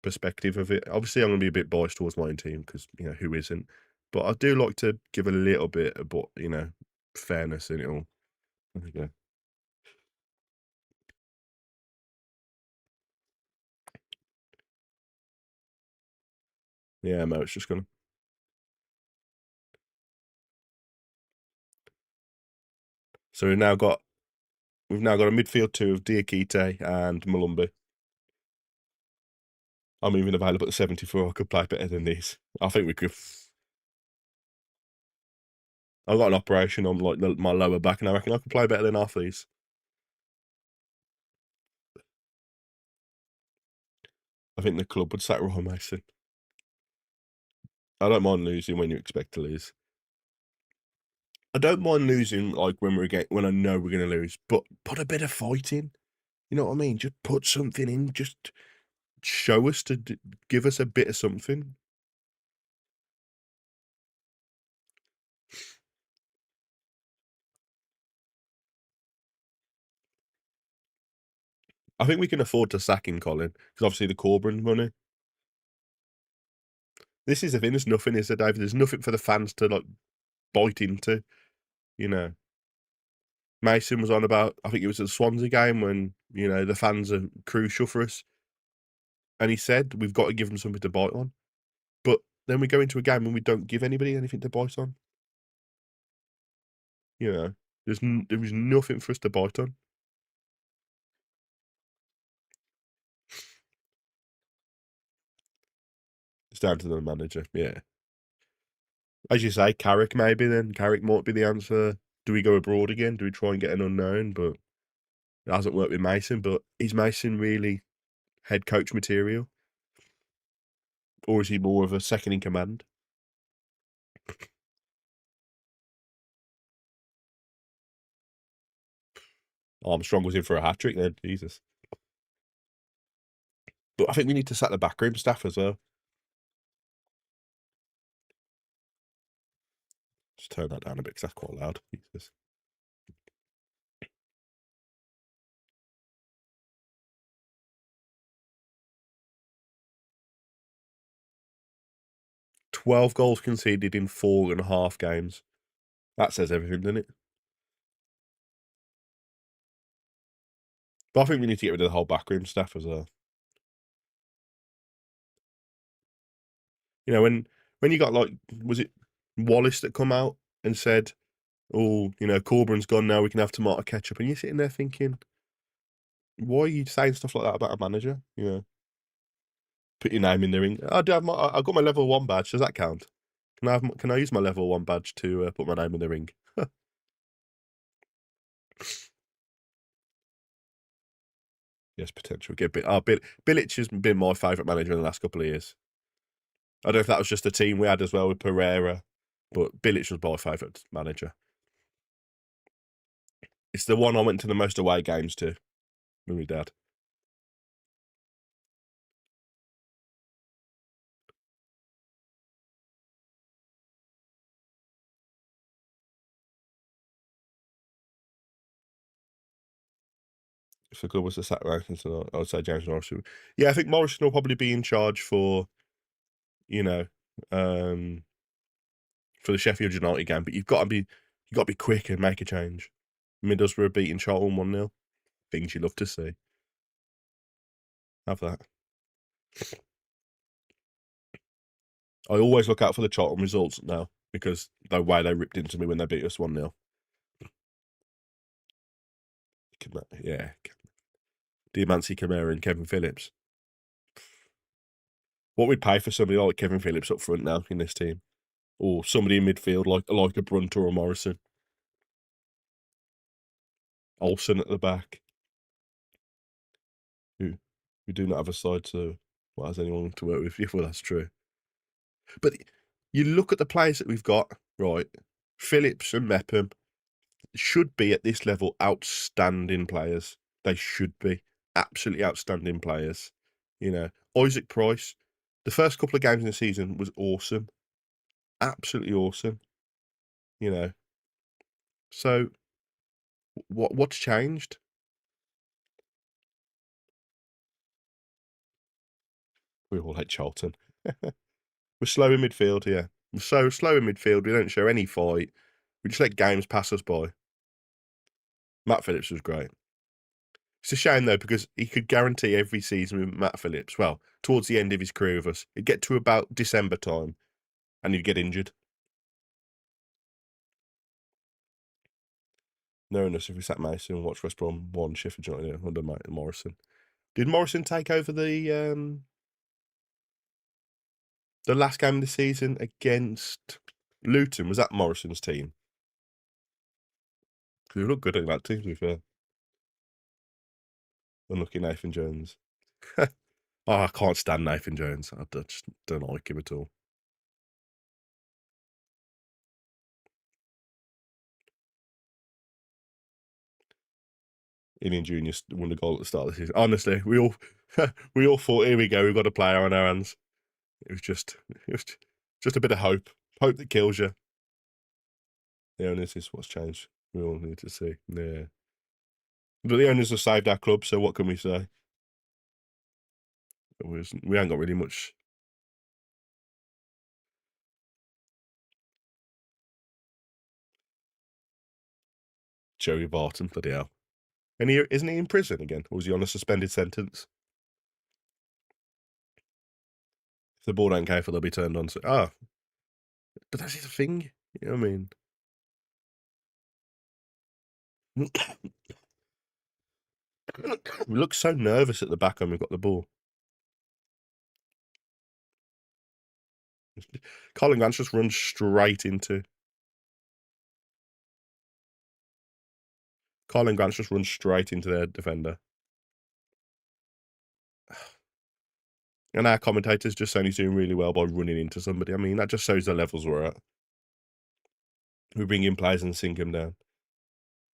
perspective of it. Obviously, I'm going to be a bit biased towards my own team because, you know, who isn't? But I do like to give a little bit of, you know, fairness in it all. There we go. Yeah, Mo, it's just gonna. So we've now got a midfield two of Diakite and Malumbi. I'm even available at 74. I could play better than these. I think we could. I've got an operation on, like, my lower back, and I reckon I can play better than half these. I think the club would sack Roy Mason. I don't mind losing when you expect to lose. I don't mind losing, like, when I know we're going to lose, but put a bit of fight in. You know what I mean? Just put something in. Just show us give us a bit of something. I think we can afford to sack him, Colin, because obviously the Corberán money. This is the thing. There's nothing, is there, David? There's nothing for the fans to like bite into. You know, Mason was on about. I think it was at the Swansea game when the fans are crucial for us, and he said we've got to give them something to bite on. But then we go into a game and we don't give anybody anything to bite on. There was nothing for us to bite on. It's down to the manager, yeah. As you say, Carrick maybe then. Carrick might be the answer. Do we go abroad again? Do we try and get an unknown? But it hasn't worked with Mason. But is Mason really head coach material? Or is he more of a second in command? Armstrong was in for a hat-trick then. Jesus. But I think we need to sack the backroom staff as well. Just turn that down a bit because that's quite loud. Jesus. "12 goals conceded in 4.5 games. That says everything, doesn't it? But I think we need to get rid of the whole backroom staff as well. When you got was it Wallace that come out and said, "Oh, Corberán's gone now, we can have tomato ketchup," and you're sitting there thinking, why are you saying stuff like that about a manager? Put your name in the ring. I've got my level 1 badge. Does that count? Can I use my level 1 badge to put my name in the ring? Yes, potential. Bilic has been my favourite manager in the last couple of years. I don't know if that was just the team we had as well with Pereira, but Bilic was my favourite manager. It's the one I went to the most away games to with my dad. If the club was to sack Morrison, I would say James Morrison. Yeah, I think Morrison will probably be in charge for, for the Sheffield United game, but you've got to be quick and make a change. Middlesbrough beating Charlton 1-0. Things you love to see. Have that. I always look out for the Charlton results now because the way they ripped into me when they beat us 1-0. Yeah. Diamanti Kamara and Kevin Phillips. What we'd pay for somebody like Kevin Phillips up front now in this team. Or somebody in midfield like a Brunt or a Morrison. Olsen at the back. Who we do not have a side to. What has anyone to work with? Yeah, well, that's true. But you look at the players that we've got, right? Phillips and Mepham should be at this level outstanding players. They should be absolutely outstanding players. Isaac Price, the first couple of games in the season was awesome. Absolutely awesome. So what's changed? We all hate Charlton. We're slow in midfield, yeah. We're so slow in midfield, we don't show any fight. We just let games pass us by. Matt Phillips was great. It's a shame, though, because he could guarantee every season with Matt Phillips, well, towards the end of his career with us, it'd get to about December time, and he'd get injured. Knowing us, if we sat Mason and watched West Brom 1, Sheffield United under Morrison. Did Morrison take over the last game of the season against Luton? Was that Morrison's team? He looked good in that team, to be fair. Unlucky Nathan Jones. I can't stand Nathan Jones. I just don't like him at all. Ian Junior won the goal at the start of the season. Honestly, we all thought, here we go, we've got a player on our hands. It was just a bit of hope that kills you. The owners is what's changed. We all need to see. Yeah, but the owners have saved our club. So what can we say? We ain't got really much. Joey Barton, bloody hell. And isn't he in prison again? Or was he on a suspended sentence? If the board ain't careful, they'll be turned on. But that's the thing. You know what I mean? We look so nervous at the back when we've got the ball. Colin Grant just runs straight into. Colin Grant just runs straight into their defender. And our commentators just saying he's doing really well by running into somebody. I mean, that just shows the levels we're at. We bring in players and sink them down.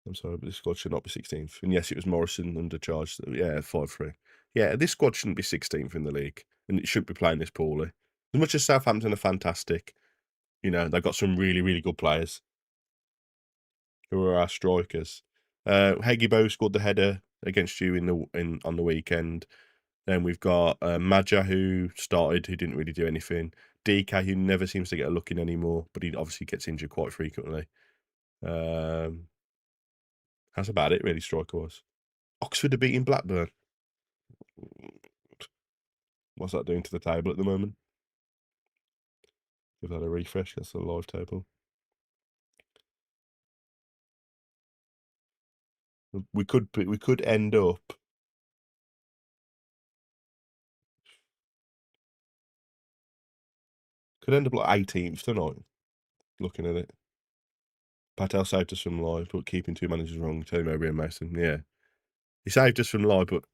I'm sorry, but this squad should not be 16th. And yes, it was Morrison under charge. Yeah, 5-3. Yeah, this squad shouldn't be 16th in the league. And it shouldn't be playing this poorly. As much as Southampton are fantastic, you know, they've got some really, really good players who are our strikers. Hegibo scored the header against you on the weekend. Then we've got Maja, who started, who didn't really do anything. DK, who never seems to get a look in anymore, but he obviously gets injured quite frequently. That's about it, really, striker-wise. Oxford are beating Blackburn. What's that doing to the table at the moment? Give that a refresh. That's the live table. We could end up. Could end up like 18th tonight. Looking at it. Patel saved us from live, but keeping two managers wrong. Tony Mowbray and Mason. Yeah, he saved us from live, but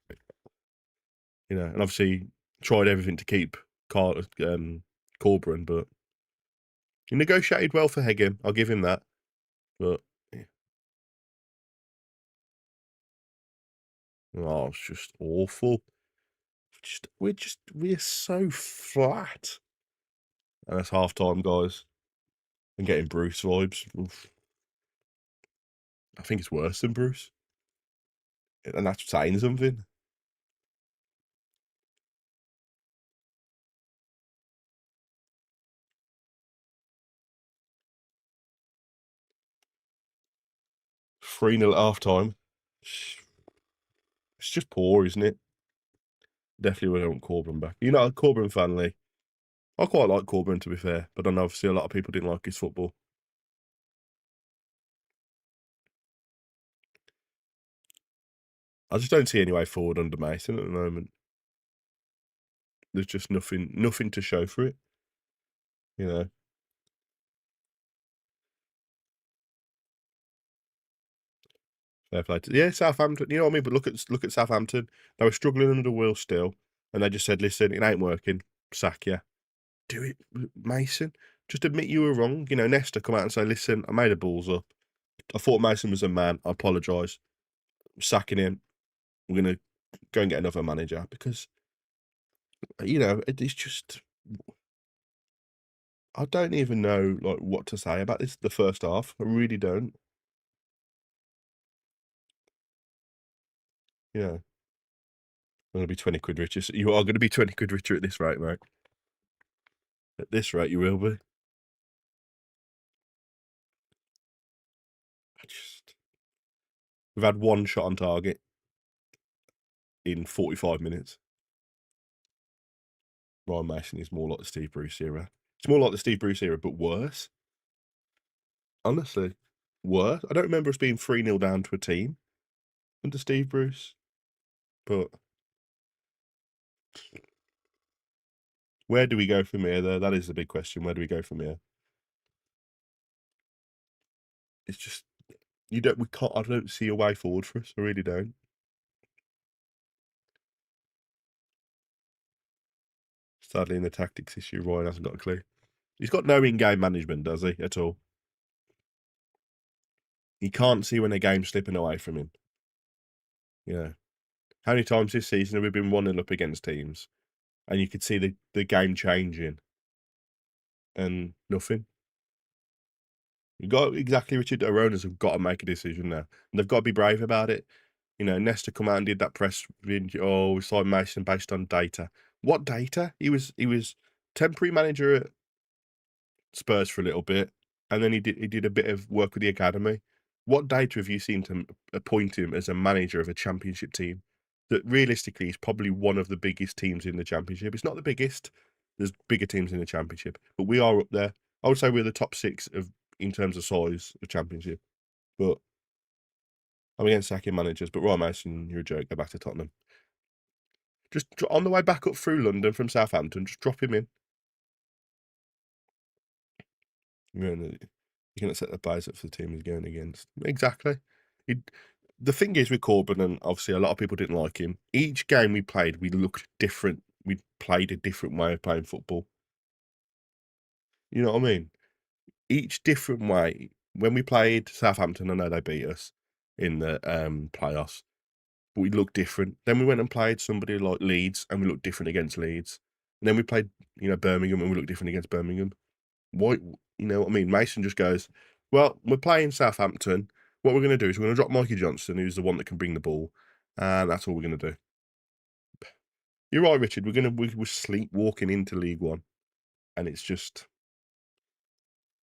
you know, and obviously tried everything to keep Carlos Corberán, but he negotiated well for Hegem. I'll give him that. But yeah. Oh, it's just awful. We're so flat. And that's half time, guys. I'm getting Bruce vibes. Oof. I think it's worse than Bruce. And that's saying something. Three 0 at half time. It's just poor, isn't it? Definitely we want Corberán back. You know, Corberán family. I quite like Corberán, to be fair, but I know obviously a lot of people didn't like his football. I just don't see any way forward under Mason at the moment. There's just nothing to show for it. You know. Fair play to, yeah, Southampton. You know what I mean? But look at Southampton. They were struggling under Will still, and they just said, "Listen, it ain't working. Sack you. Do it, Mason. Just admit you were wrong." You know, Nesta come out and say, "Listen, I made a balls up. I thought Mason was a man. I apologise. Sacking him. We're gonna go and get another manager," because you know it's just. I don't even know like what to say about this. The first half, I really don't. Yeah. I'm going to be 20 quid richer. You are going to be 20 quid richer at this rate, mate. At this rate, you will be. We've had one shot on target in 45 minutes. Ryan Mason is more like the Steve Bruce era. It's more like the Steve Bruce era, but worse. Honestly, worse. I don't remember us being 3-0 down to a team under Steve Bruce. But where do we go from here, though? That is the big question. Where do we go from here? It's just, I don't see a way forward for us. I really don't. Sadly, in the tactics issue, Ryan hasn't got a clue. He's got no in-game management, does he, at all? He can't see when a game's slipping away from him. Yeah. How many times this season have we been 1-0 up against teams and you could see the game changing and nothing? You got exactly Richard. The owners have got to make a decision now. And they've got to be brave about it. You know, Nesta come out and did that press video, we signed Mason based on data. What data? He was temporary manager at Spurs for a little bit, and then he did a bit of work with the academy. What data have you seen to appoint him as a manager of a championship team that realistically is probably one of the biggest teams in the championship? It's not the biggest. There's bigger teams in the championship, but we are up there. I would say we're the top 6 in terms of size of championship. But I'm against sacking managers. But Ryan Mason, you're a joke. Go back to Tottenham. Just on the way back up through London from Southampton, just drop him in. You're gonna set the buys up for the team he's going against. Exactly. The thing is with Corberán, and obviously a lot of people didn't like him. Each game we played, we looked different. We played a different way of playing football. You know what I mean? Each different way. When we played Southampton, I know they beat us in the playoffs, but we looked different. Then we went and played somebody like Leeds, and we looked different against Leeds. And then we played, Birmingham, and we looked different against Birmingham. Why? You know what I mean? Mason just goes, well, we're playing Southampton. What we're going to do is we're going to drop Mikey Johnson, who's the one that can bring the ball, and that's all we're going to do. You're right, Richard. We're sleepwalking into League One, and it's just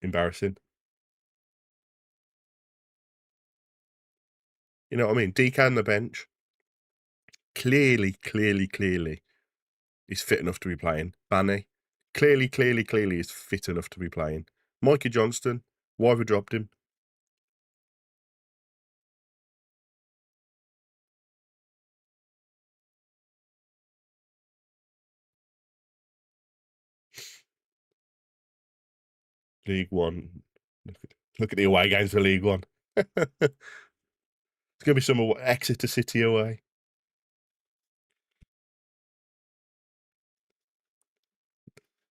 embarrassing. You know what I mean? DK on the bench, clearly is fit enough to be playing. Banny, clearly is fit enough to be playing. Mikey Johnston, why have we dropped him? League One. Look at the away games for League One. It's going to be some Exeter City away.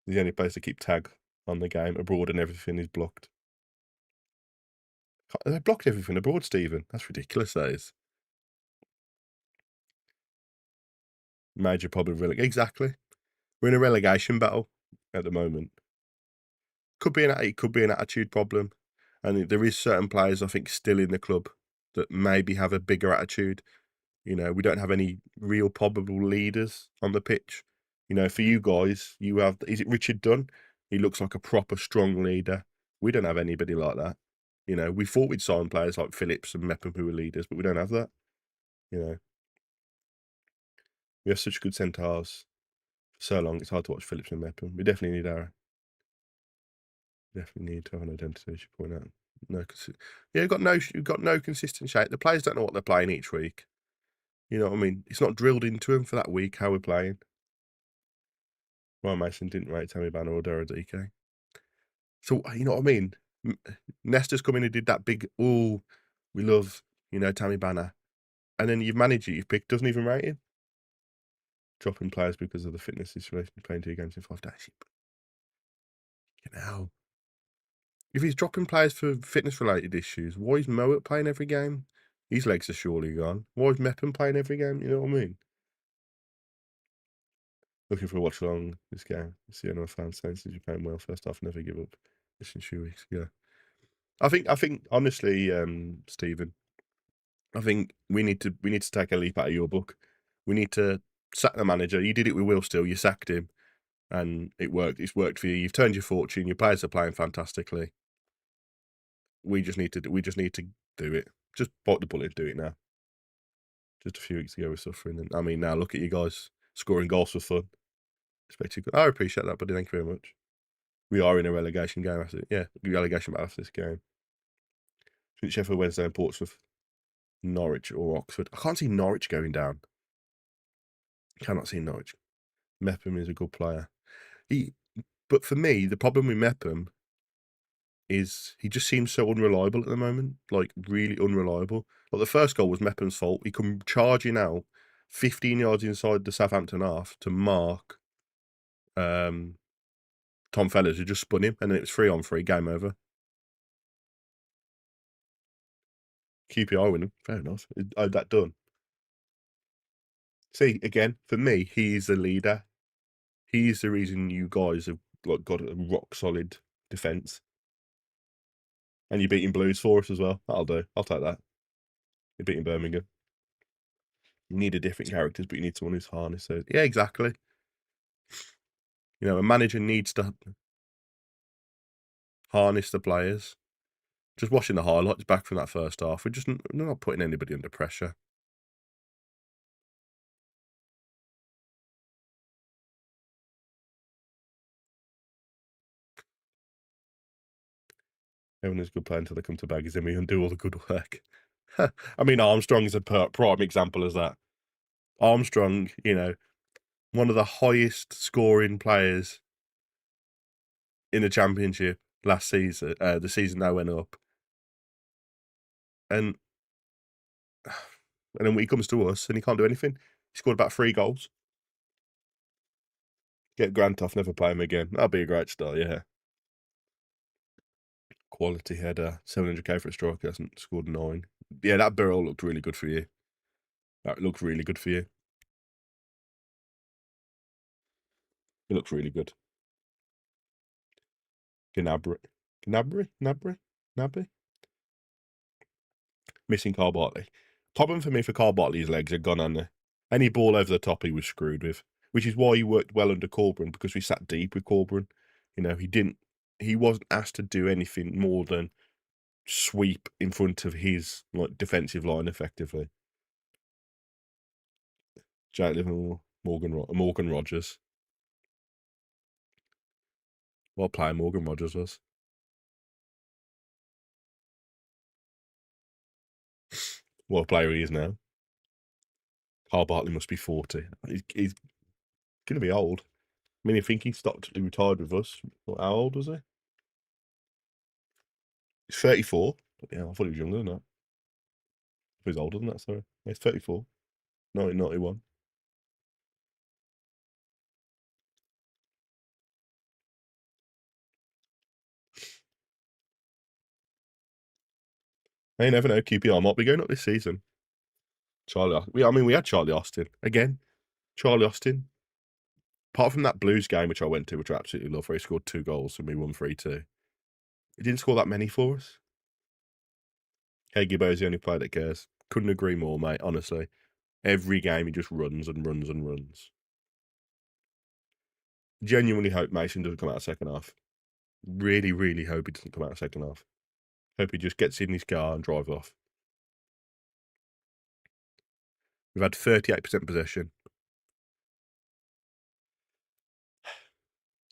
The only place to keep tag on the game. Abroad and everything is blocked. They blocked everything abroad, Stephen. That's ridiculous, that is. Major problem. Exactly. We're in a relegation battle at the moment. It could be an attitude problem. And there is certain players, I think, still in the club that maybe have a bigger attitude. We don't have any real probable leaders on the pitch. For you guys, you have, is it Richard Dunn? He looks like a proper strong leader. We don't have anybody like that. We thought we'd sign players like Phillips and Mepham who are leaders, but we don't have that. We have such good centres for so long, it's hard to watch Phillips and Mepham. We definitely need Aaron. Definitely need to have an identity, as you point out. You've got no consistent shape. The players don't know what they're playing each week. You know what I mean? It's not drilled into them for that week how we're playing. Ryan Mason didn't rate Tammy Banner or Dara DK. So, you know what I mean? Nestor's come in and did that big, we love, Tammy Banner. And then you've managed it, you've picked, doesn't even rate him. Dropping players because of the fitness situation, playing 2 games in 5 days. If he's dropping players for fitness-related issues, why is Mowat playing every game? His legs are surely gone. Why is Mepham playing every game? You know what I mean? Looking for a watch-along this game. See another fan saying, since you're playing well first half, never give up. This in 2 weeks ago. I think honestly, Stephen, I think we need to take a leap out of your book. We need to sack the manager. You did it with Will Still. You sacked him, and it worked. It's worked for you. You've turned your fortune. Your players are playing fantastically. We just need to do it. Just bite the bullet and do it now. Just a few weeks ago, we're suffering. And I mean, now look at you guys scoring goals for fun. I appreciate that, buddy. Thank you very much. We are in a relegation game after, relegation battle after this game. Sheffield Wednesday and Portsmouth, Norwich or Oxford. I can't see Norwich going down. Cannot see Norwich. Mepham is a good player. But for me, the problem with Mepham is he just seems so unreliable at the moment. Like, really unreliable. Like, the first goal was Mepham's fault. He come charging out 15 yards inside the Southampton half to mark Tom Fellas, who just spun him, and then it was 3-on-3, game over. QPR winning, fair enough. That done. See, again, for me, he's the leader. He's the reason you guys have got a rock solid defence. And you're beating Blues for us as well. That'll do. I'll take that. You're beating Birmingham. You need a different characters, but you need someone who's harnessed those. Yeah, exactly. A manager needs to harness the players. Just watching the highlights back from that first half, we're not putting anybody under pressure. Everyone is a good player until they come to Baggies and we undo all the good work. I mean, Armstrong is a prime example of that. Armstrong, you know, one of the highest scoring players in the Championship last season, the season that went up. And then when he comes to us and he can't do anything, he scored about 3 goals. Get Grant off, never play him again. That'd be a great start, yeah. Quality header, 700k for a striker, hasn't scored 9. Yeah, that barrel looked really good for you. That looked really good for you. It looks really good. Gnabry? Missing Carl Bartley. Problem for me for Carl Bartley, his legs are gone on there. Any ball over the top he was screwed with, which is why he worked well under Corberán, because we sat deep with Corberán. You know, he wasn't asked to do anything more than sweep in front of his defensive line effectively. Jake Livermore, Morgan Rogers. What player Morgan Rogers was. What a player he is now. Carl Bartley must be 40. He's going to be old. I mean, I think he retired with us. How old was he? He's 34. Yeah, I thought he was younger than that. He's older than that, sorry. He's 34. 1991. You never know. QPR might be going up this season. We had Charlie Austin. Again, Charlie Austin. Apart from that Blues game, which I went to, which I absolutely love, where he scored 2 goals and we won 3-2. He didn't score that many for us. Hey, Gibbo's the only player that cares. Couldn't agree more, mate, honestly. Every game he just runs and runs and runs. Genuinely hope Mason doesn't come out of second half. Really, really hope he doesn't come out of second half. Hope he just gets in his car and drives off. We've had 38% possession.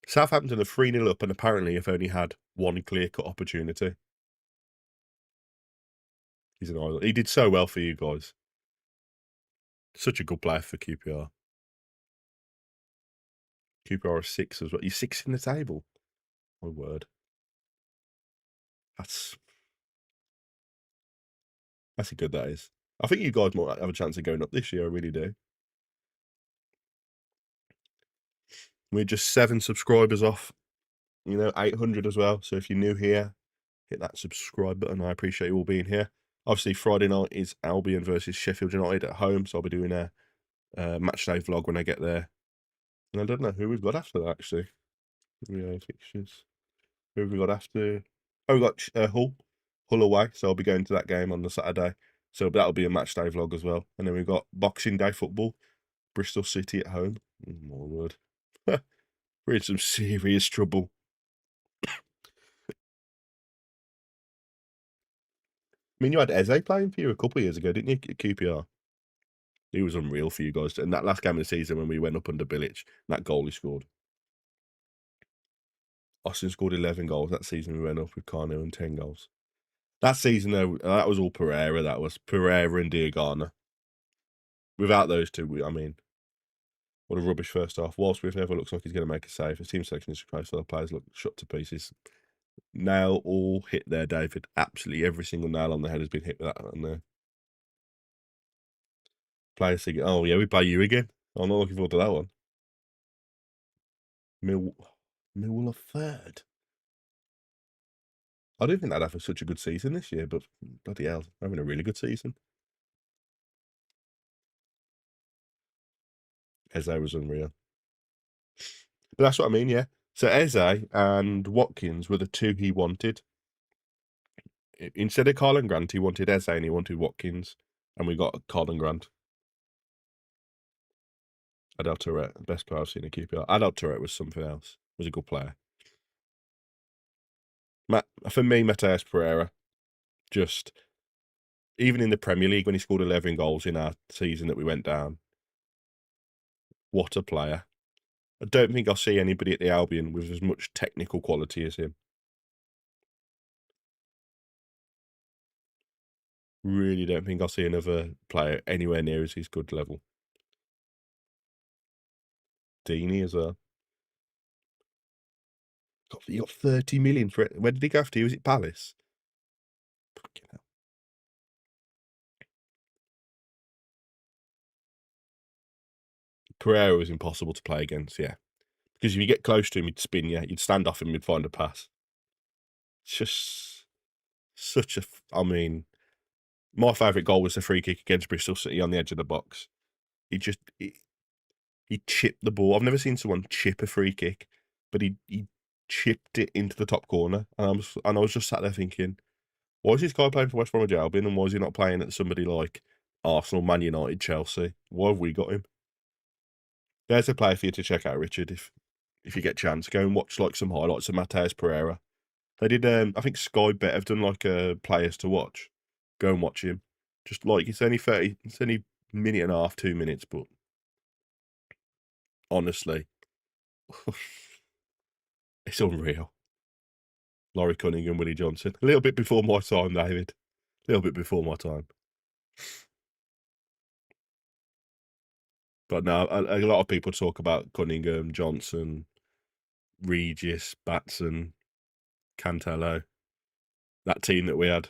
Southampton are 3-0 up and apparently have only had 1 clear-cut opportunity. He's an idol. He did so well for you guys. Such a good player for QPR. QPR are 6 as well. He's 6 in the table. My word. That's a good, that is. I think you guys might have a chance of going up this year. I really do. We're just 7 subscribers off, 800 as well. So if you're new here, hit that subscribe button. I appreciate you all being here. Obviously, Friday night is Albion versus Sheffield United at home. So I'll be doing a matchday vlog when I get there. And I don't know who we've got after that, actually. Fixtures. Who have we got after? Oh, we got Hull away. So I'll be going to that game on the Saturday. So that'll be a matchday vlog as well. And then we've got Boxing Day football. Bristol City at home. Oh, my word. We're in some serious trouble. I mean, you had Eze playing for you a couple of years ago, didn't you, at QPR? He was unreal for you guys. And that last game of the season when we went up under Bilic, that goal he scored. Austin scored 11 goals that season. We went up with Carno and 10 goals. That season, though, that was all Pereira. That was Pereira and Diagana. Without those two, what a rubbish first half. Walsmith never looks like he's going to make a save. His team selection is surprised, so the players look shot to pieces. Nail all hit there, David. Absolutely every single nail on the head has been hit with that on there. Players thinking, oh, yeah, we play you again. I'm not looking forward to that one. Millwall are 3rd. I don't think they'd have such a good season this year, but bloody hell, they're having a really good season. Eze was unreal. But that's what I mean, yeah. So Eze and Watkins were the 2 he wanted. Instead of Carl and Grant, he wanted Eze and he wanted Watkins. And we got Carl and Grant. Adel Tourette, best player I've seen in QPR. Adel Tourette was something else. Was a good player. For me, Mateus Pereira. Just, even in the Premier League when he scored 11 goals in our season that we went down, what a player. I don't think I'll see anybody at the Albion with as much technical quality as him. Really don't think I'll see another player anywhere near as his good level. Deeney as well. He got 30 million for it. Where did he go after? Was it Palace? Fucking hell. Pereira was impossible to play against, yeah. Because if you get close to him, he'd spin you. You'd stand off him, you'd find a pass. It's just such a... I mean, my favourite goal was the free kick against Bristol City on the edge of the box. He chipped the ball. I've never seen someone chip a free kick, but he chipped it into the top corner. And I was just sat there thinking, why is this guy playing for West Bromwich Albion, and why is he not playing at somebody like Arsenal, Man United, Chelsea? Why have we got him? There's a player for you to check out, Richard, if you get a chance. Go and watch like some highlights of Matheus Pereira. They did, I think Sky Bet have done like players to watch. Go and watch him. Just like, it's only a minute and a half, 2 minutes, but honestly, it's unreal. Laurie Cunningham, Willie Johnson. A little bit before my time, David. A little bit before my time. But no, a lot of people talk about Cunningham, Johnson, Regis, Batson, Cantello. That team that we had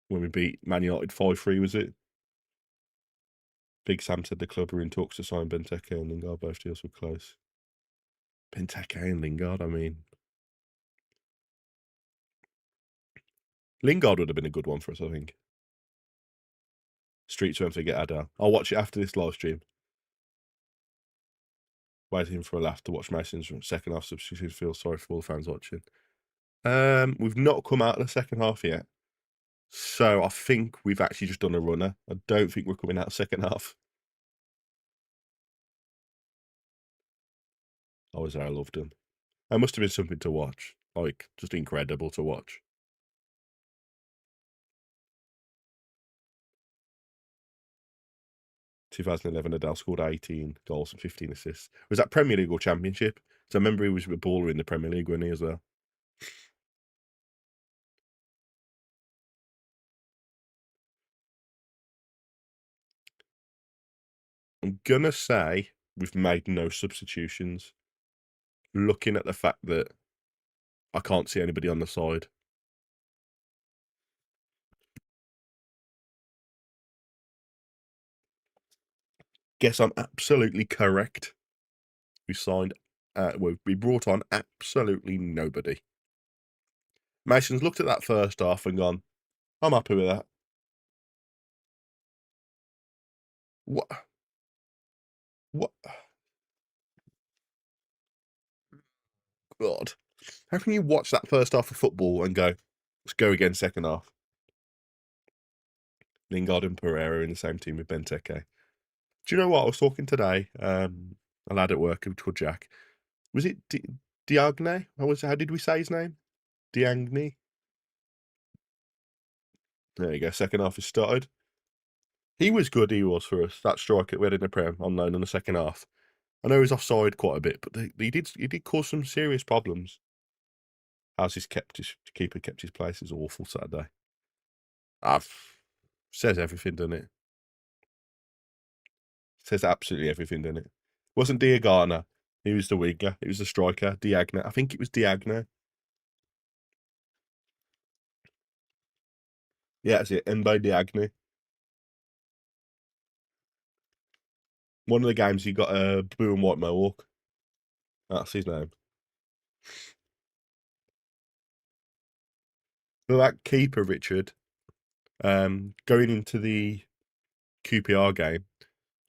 when we beat Man United 5-3, was it? Big Sam said the club were in talks to sign Benteke and Lingard. Both deals were close. Benteke and Lingard, I mean... Lingard would have been a good one for us, I think. Streets won't forget Adele. I'll watch it after this live stream. Waiting for a laugh to watch Mason's second half substitution. Feel sorry for all the fans watching. We've not come out of the second half yet. So I think we've actually just done a runner. I don't think we're coming out second half. I was there, I loved them. That must have been something to watch. Like, just incredible to watch. In 2011, Adele scored 18 goals and 15 assists. Was that Premier League or Championship? So I remember he was a baller in the Premier League, wasn't he, as well? I'm gonna say we've made no substitutions. Looking at the fact that I can't see anybody on the side. Guess I'm absolutely correct. We signed, we brought on absolutely nobody. Mason's looked at that first half and gone, I'm happy with that. What? God. How can you watch that first half of football and go, let's go again second half? Lingard and Pereira in the same team with Benteke. Do you know what? I was talking today, a lad at work called Jack. Was it Diagne? How did we say his name? Diagne? There you go. Second half has started. He was good, he was, for us. That striker we had in the Prem on loan in the second half. I know he was offside quite a bit, but he did cause some serious problems. How's his keeper kept his place? Is awful Saturday. Says everything, doesn't it? Says absolutely everything, doesn't it? Wasn't Diagana. He was the winger. It was the striker. Diagne. I think it was Diagne. Yeah, that's it. Mbaye Diagne. One of the games he got a blue and white mohawk. That's his name. So that keeper, Richard, going into the QPR game,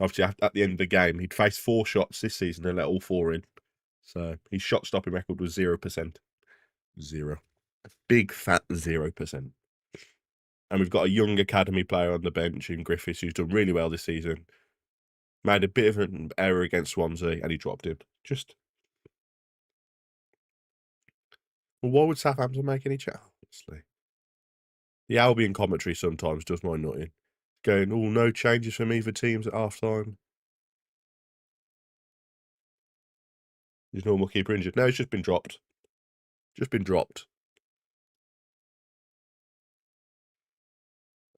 obviously at the end of the game, he'd faced 4 shots this season and let all 4 in. So his shot stopping record was 0%. 0. A big fat 0%. And we've got a young academy player on the bench in Griffiths who's done really well this season. Made a bit of an error against Swansea and he dropped him. Just... Well, why would Southampton make any change? Honestly. The Albion commentary sometimes does my nutting. Going, oh, no changes from either teams at half-time. His normal keeper injured. No, it's just been dropped. Just been dropped.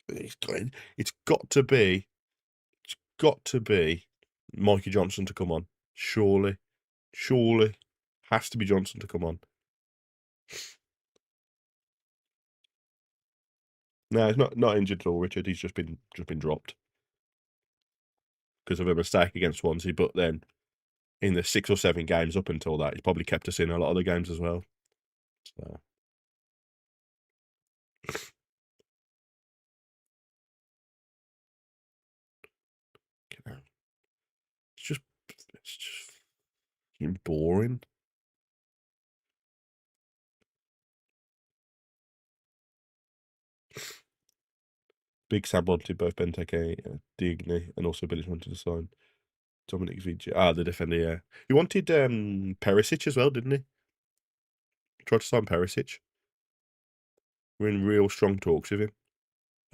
It's got to be Mikey Johnson to come on. Surely. Has to be Johnson to come on. No, he's not injured at all, Richard. He's just been dropped because of a mistake against Swansea. But then, in the 6 or 7 games up until that, he's probably kept us in a lot of the games as well. So. It's just boring. Big Sam wanted both Benteke, Digne, and also Billich wanted to sign Dominic Vigi. The defender, yeah. He wanted Perisic as well, didn't he? Tried to sign Perisic. We're in real strong talks with him.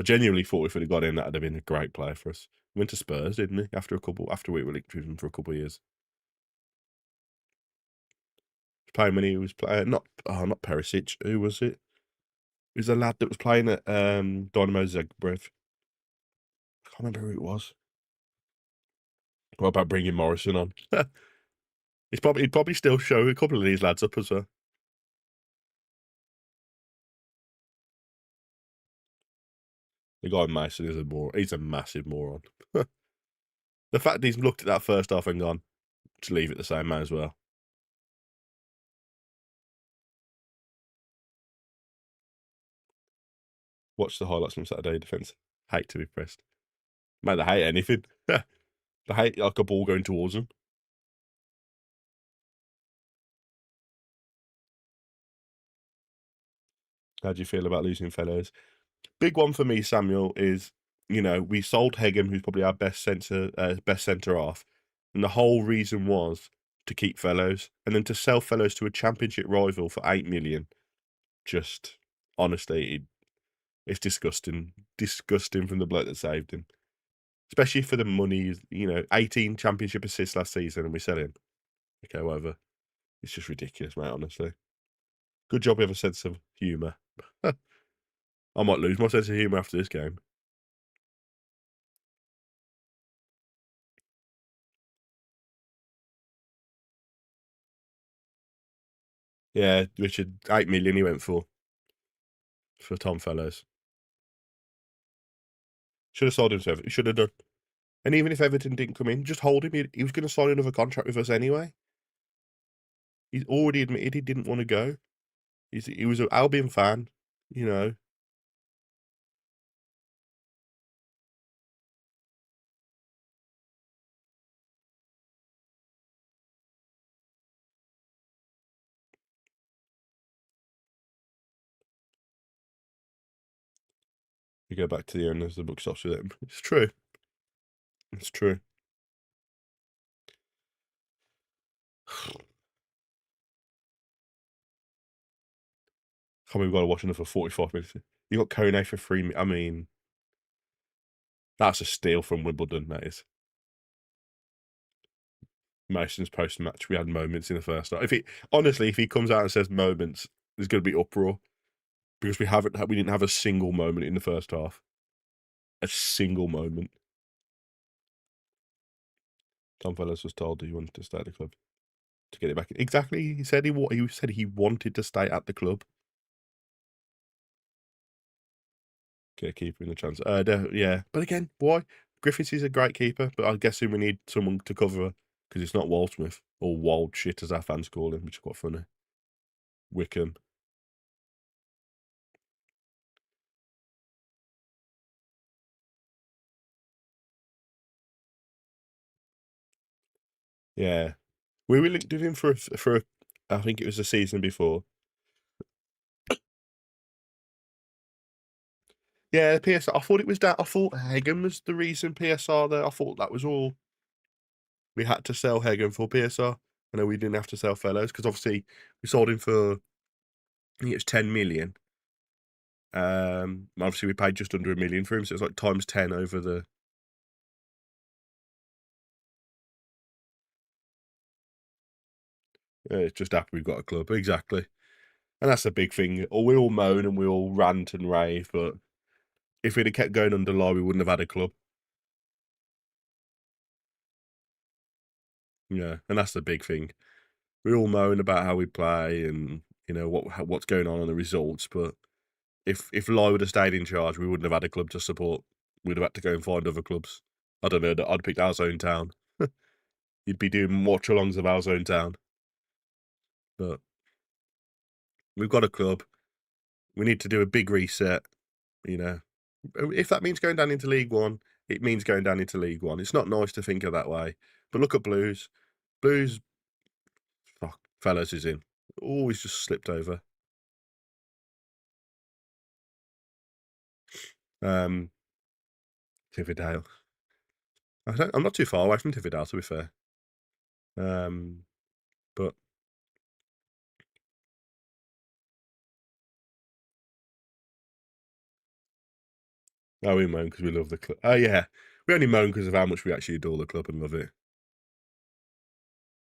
I genuinely thought if we'd have got him, that'd have been a great player for us. He went to Spurs, didn't he? After we were linked with him for a couple of years. Playing when he was playing, not Perisic. Who was it? It was a lad that was playing at Dynamo Zagreb. I can't remember who it was. What about bringing Morrison on? He'd probably still show a couple of these lads up as well. The guy Mason is he's a massive moron. The fact he's looked at that first half and gone, to leave it the same, may as well. Watch the highlights from Saturday defence. Hate to be pressed. Mate, they hate anything. They hate like a ball going towards them. How do you feel about losing Fellows? Big one for me, Samuel, is, we sold Hegem, who's probably our best centre half, and the whole reason was to keep Fellows, and then to sell Fellows to a championship rival for 8 million. Just honestly, it's disgusting from the bloke that saved him, especially for the money. 18 championship assists last season, and we sell him. Okay, whatever. It's just ridiculous, mate. Honestly, good job we have a sense of humour. I might lose my sense of humour after this game. Yeah, Richard, 8 million he went for Tom Fellows. Should have sold him to Everton. Should have done. And even if Everton didn't come in, just hold him. He was going to sign another contract with us anyway. He's already admitted he didn't want to go. He was an Albion fan, You go back to the owners, the book stops with him. It's true. It's true. Can't believe we've got to watch another 45 minutes. You got Kone for 3 minutes. I mean, that's a steal from Wimbledon, that is. Mason's post-match, we had moments in the first half. If he comes out and says moments, there's going to be uproar. Because we didn't have a single moment in the first half. A single moment. Tom Fellows was told he wanted to stay at the club to get it back. Exactly. He said he wanted to stay at the club. Get a keeper in the chance. Yeah. But again, why? Griffiths is a great keeper, but I'm guessing we need someone to cover because it's not Waldsmith or Wald shit as our fans call him, which is quite funny. Wickham. Yeah. We were linked with him for I think it was the season before. Yeah, PSR. I thought it was that. I thought Hagen was the reason PSR there. I thought that was all. We had to sell Hagen for PSR. I know we didn't have to sell Fellows because obviously we sold him for, I think it was 10 million. Obviously we paid just under $1 million for him, so it's like times 10 over the. It's just after we've got a club, exactly, and that's a big thing. Or we all moan and we all rant and rave, but if we'd have kept going under law, we wouldn't have had a club. Yeah, and that's the big thing. We all moan about how we play and what's going on the results, but if Lai would have stayed in charge, we wouldn't have had a club to support. We'd have had to go and find other clubs. I don't know. I'd picked our own town. You'd be doing watch-alongs of our own town. But we've got a club. We need to do a big reset. If that means going down into League One, it means going down into League One. It's not nice to think of that way. But look at Blues. Blues, fuck, Fellows is in. Always just slipped over. Tividale. I'm not too far away from Tividale, to be fair. But we moan because we love the club. Oh yeah, we only moan because of how much we actually adore the club and love it.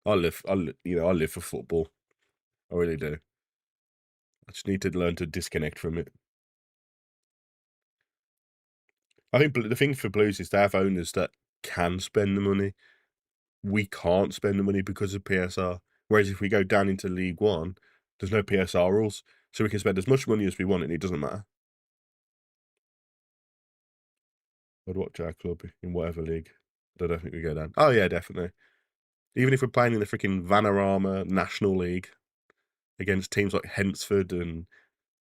I live for football. I really do. I just need to learn to disconnect from it. I think the thing for Blues is they have owners that can spend the money. We can't spend the money because of PSR. Whereas if we go down into League One, there's no PSR rules, so we can spend as much money as we want and it doesn't matter. I'd watch our club in whatever league. I don't think we go down. Oh yeah, definitely. Even if we're playing in the freaking Vanarama National League against teams like Hensford and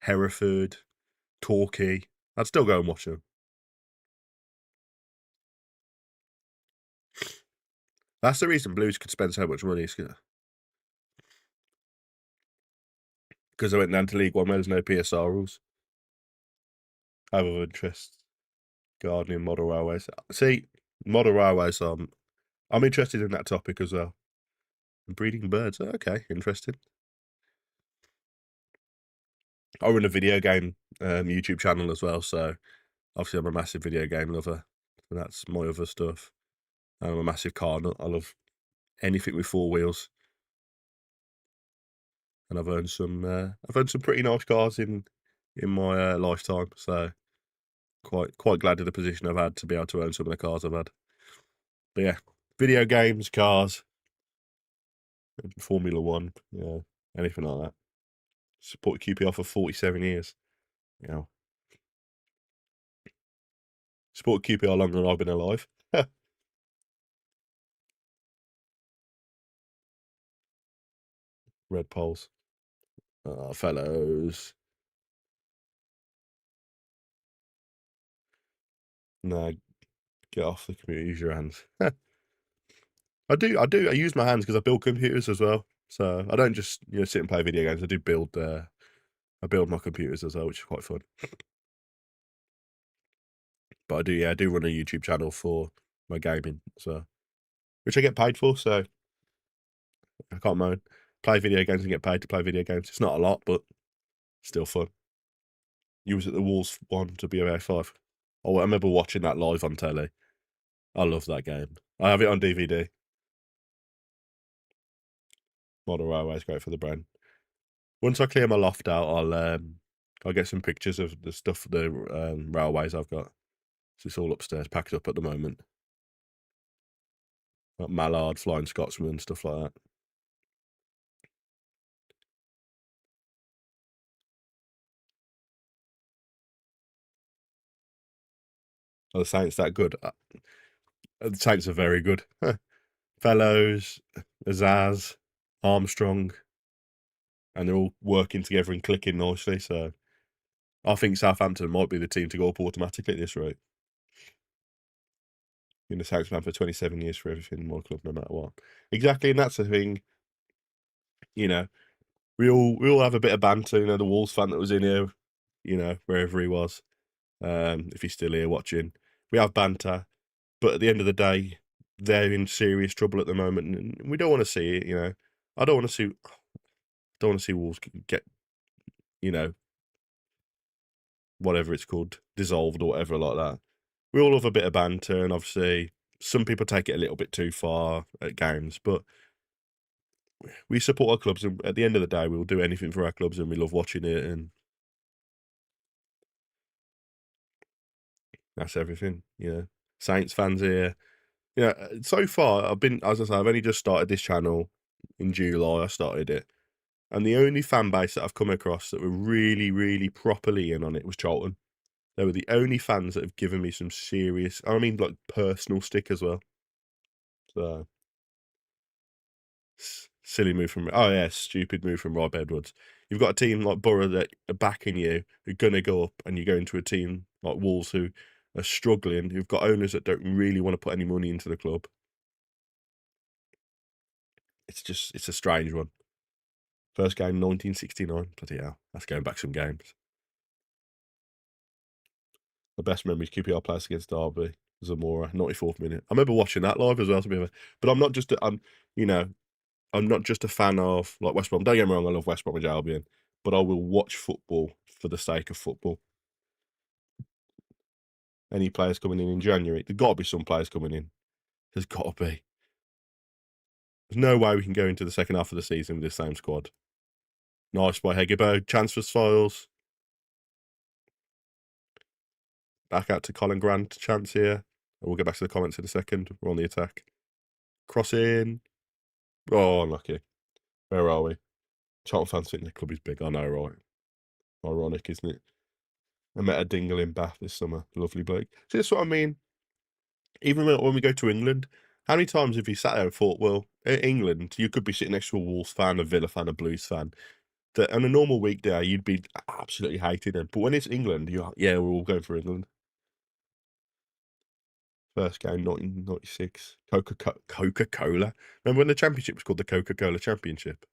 Hereford, Torquay, I'd still go and watch them. That's the reason Blues could spend so much money, because I went down to League One where there's no PSR rules. Out of interest, gardening, model railways. See, model railways, I'm interested in that topic as well. Breeding birds, okay, interesting. I run a video game YouTube channel as well, so obviously I'm a massive video game lover, and that's my other stuff. I'm a massive car nut. I love anything with four wheels, and I've owned some pretty nice cars in my lifetime. So quite glad of the position I've had to be able to own some of the cars I've had. But yeah, video games, cars, Formula One, anything like that. Support QPR for 47 years. Support QPR longer than I've been alive. Red Poles. Fellows. No, get off the computer, use your hands. I use my hands because I build computers as well. So I don't just sit and play video games. I do build my computers as well, which is quite fun. But I do run a YouTube channel for my gaming, so which I get paid for, so I can't moan. Play video games and get paid to play video games. It's not a lot, but still fun. You was at the Wolves one to BOA5. Oh, I remember watching that live on telly. I love that game. I have it on DVD. Model Railway's great for the brain. Once I clear my loft out, I'll get some pictures of the stuff, the railways I've got. So it's all upstairs, packed up at the moment. Like Mallard, Flying Scotsman, stuff like that. Are the Saints that good? The Saints are very good. Fellows, Azaz, Armstrong, and they're all working together and clicking nicely. So I think Southampton might be the team to go up automatically at this rate. The Saints man for 27 years for everything in my club, no matter what. Exactly, and that's the thing. We all have a bit of banter. The Wolves fan that was in here, wherever he was, if he's still here watching, we have banter. But at the end of the day, they're in serious trouble at the moment, and we don't want to see it. I don't want to see Wolves get whatever it's called, dissolved or whatever like that. We all have a bit of banter, and obviously some people take it a little bit too far at games, but we support our clubs, and at the end of the day, we'll do anything for our clubs, and we love watching it, and that's everything, you know. Saints fans here. You know, so far, as I say, I've only just started this channel in July. I started it, and the only fan base that I've come across that were really, really properly in on it was Charlton. They were the only fans that have given me some serious, I mean, like personal stick as well. So, silly move from, oh yeah, stupid move from Rob Edwards. You've got a team like Borough that are backing you, who are going to go up, and you go into a team like Wolves who are struggling, who've got owners that don't really want to put any money into the club. It's a strange one. First game, 1969. Bloody hell, that's going back some games. The best memories, QPR players against Derby, Zamora, 94th minute. I remember watching that live as well, but I'm not just, you know, I'm not just a fan of like West Brom. Don't get me wrong, I love West Bromwich Albion, but I will watch football for the sake of football. Any players coming in January? There's got to be some players coming in. There's got to be. There's no way we can go into the second half of the season with the same squad. Nice by Hegebo. Chance for Styles. Back out to Colin Grant. Chance here. We'll get back to the comments in a second. We're on the attack. Cross in. Oh, unlucky. Where are we? Charlton fans think the club is big. I know, right? Ironic, isn't it? I met a dingle in Bath this summer. Lovely bloke. See, that's what I mean. Even when we go to England, how many times have you sat there and thought, well, in England, you could be sitting next to a Wolves fan, a Villa fan, a Blues fan, that on a normal weekday, you'd be absolutely hating them. But when it's England, you're like, yeah, we're all going for England. First game, 1996. Coca-Cola. Remember when the championship was called the Coca-Cola Championship?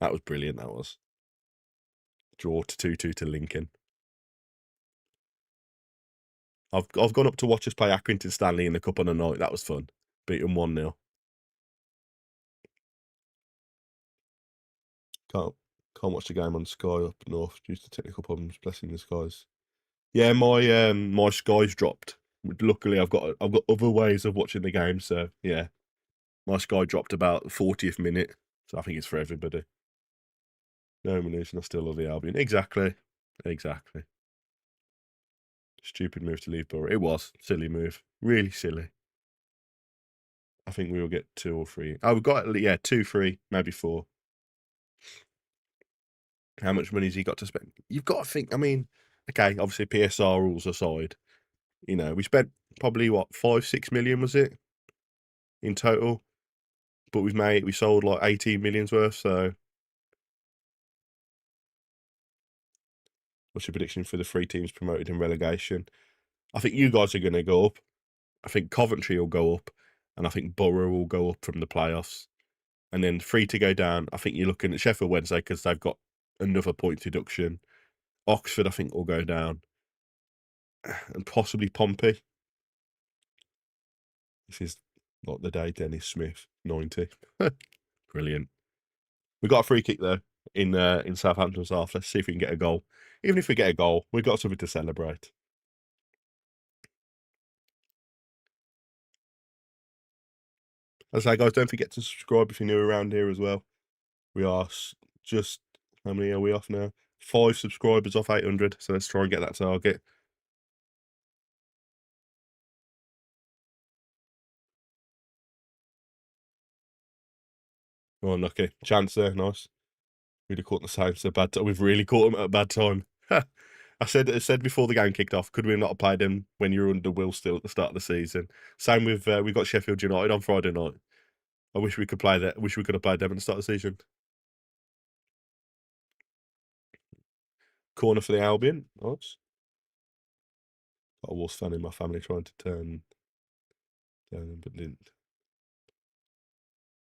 That was brilliant, that was. Draw to 2-2 to Lincoln. I've gone up to watch us play Accrington Stanley in the Cup on a night. That was fun. Beat them 1-0. Can't watch the game on Sky up north due to technical problems. Blessing the skies. Yeah, my Sky's dropped. Luckily, I've got other ways of watching the game. So yeah, my Sky dropped about the 40th minute. So I think it's for everybody. No ammunition. I still love the Albion. Exactly. Stupid move to leave Borough. It was silly move. Really silly. I think we will get 2 or 3. Oh, we've got 2, 3, maybe 4. How much money has he got to spend? You've got to think, I mean, okay, obviously PSR rules aside, you know, we spent probably, 5-6 million, was it? In total. But we sold like 18 million's worth, so. What's your prediction for the 3 teams promoted in relegation? I think you guys are going to go up. I think Coventry will go up. And I think Borough will go up from the playoffs. And then 3 to go down. I think you're looking at Sheffield Wednesday because they've got another point deduction. Oxford, I think, will go down. And possibly Pompey. This is like the day Dennis Smith, 90. Brilliant. We got a free kick though in Southampton's half. Let's see if we can get a goal. Even if we get a goal, we've got something to celebrate. As I say, guys, don't forget to subscribe if you're new around here as well. We are just, how many are we off now? 5 subscribers off 800. So let's try and get that target. Oh, unlucky. Chance there, nice. Really caught the Saints at a bad time. We've really caught them at a bad time. I said before the game kicked off, could we not have played them when you were under Will still at the start of the season? Same with we got Sheffield United on Friday night. I wish we could play that. I wish we could have played them at the start of the season. Corner for the Albion. Nice. Got a Wolves fan in my family trying to turn him, but didn't.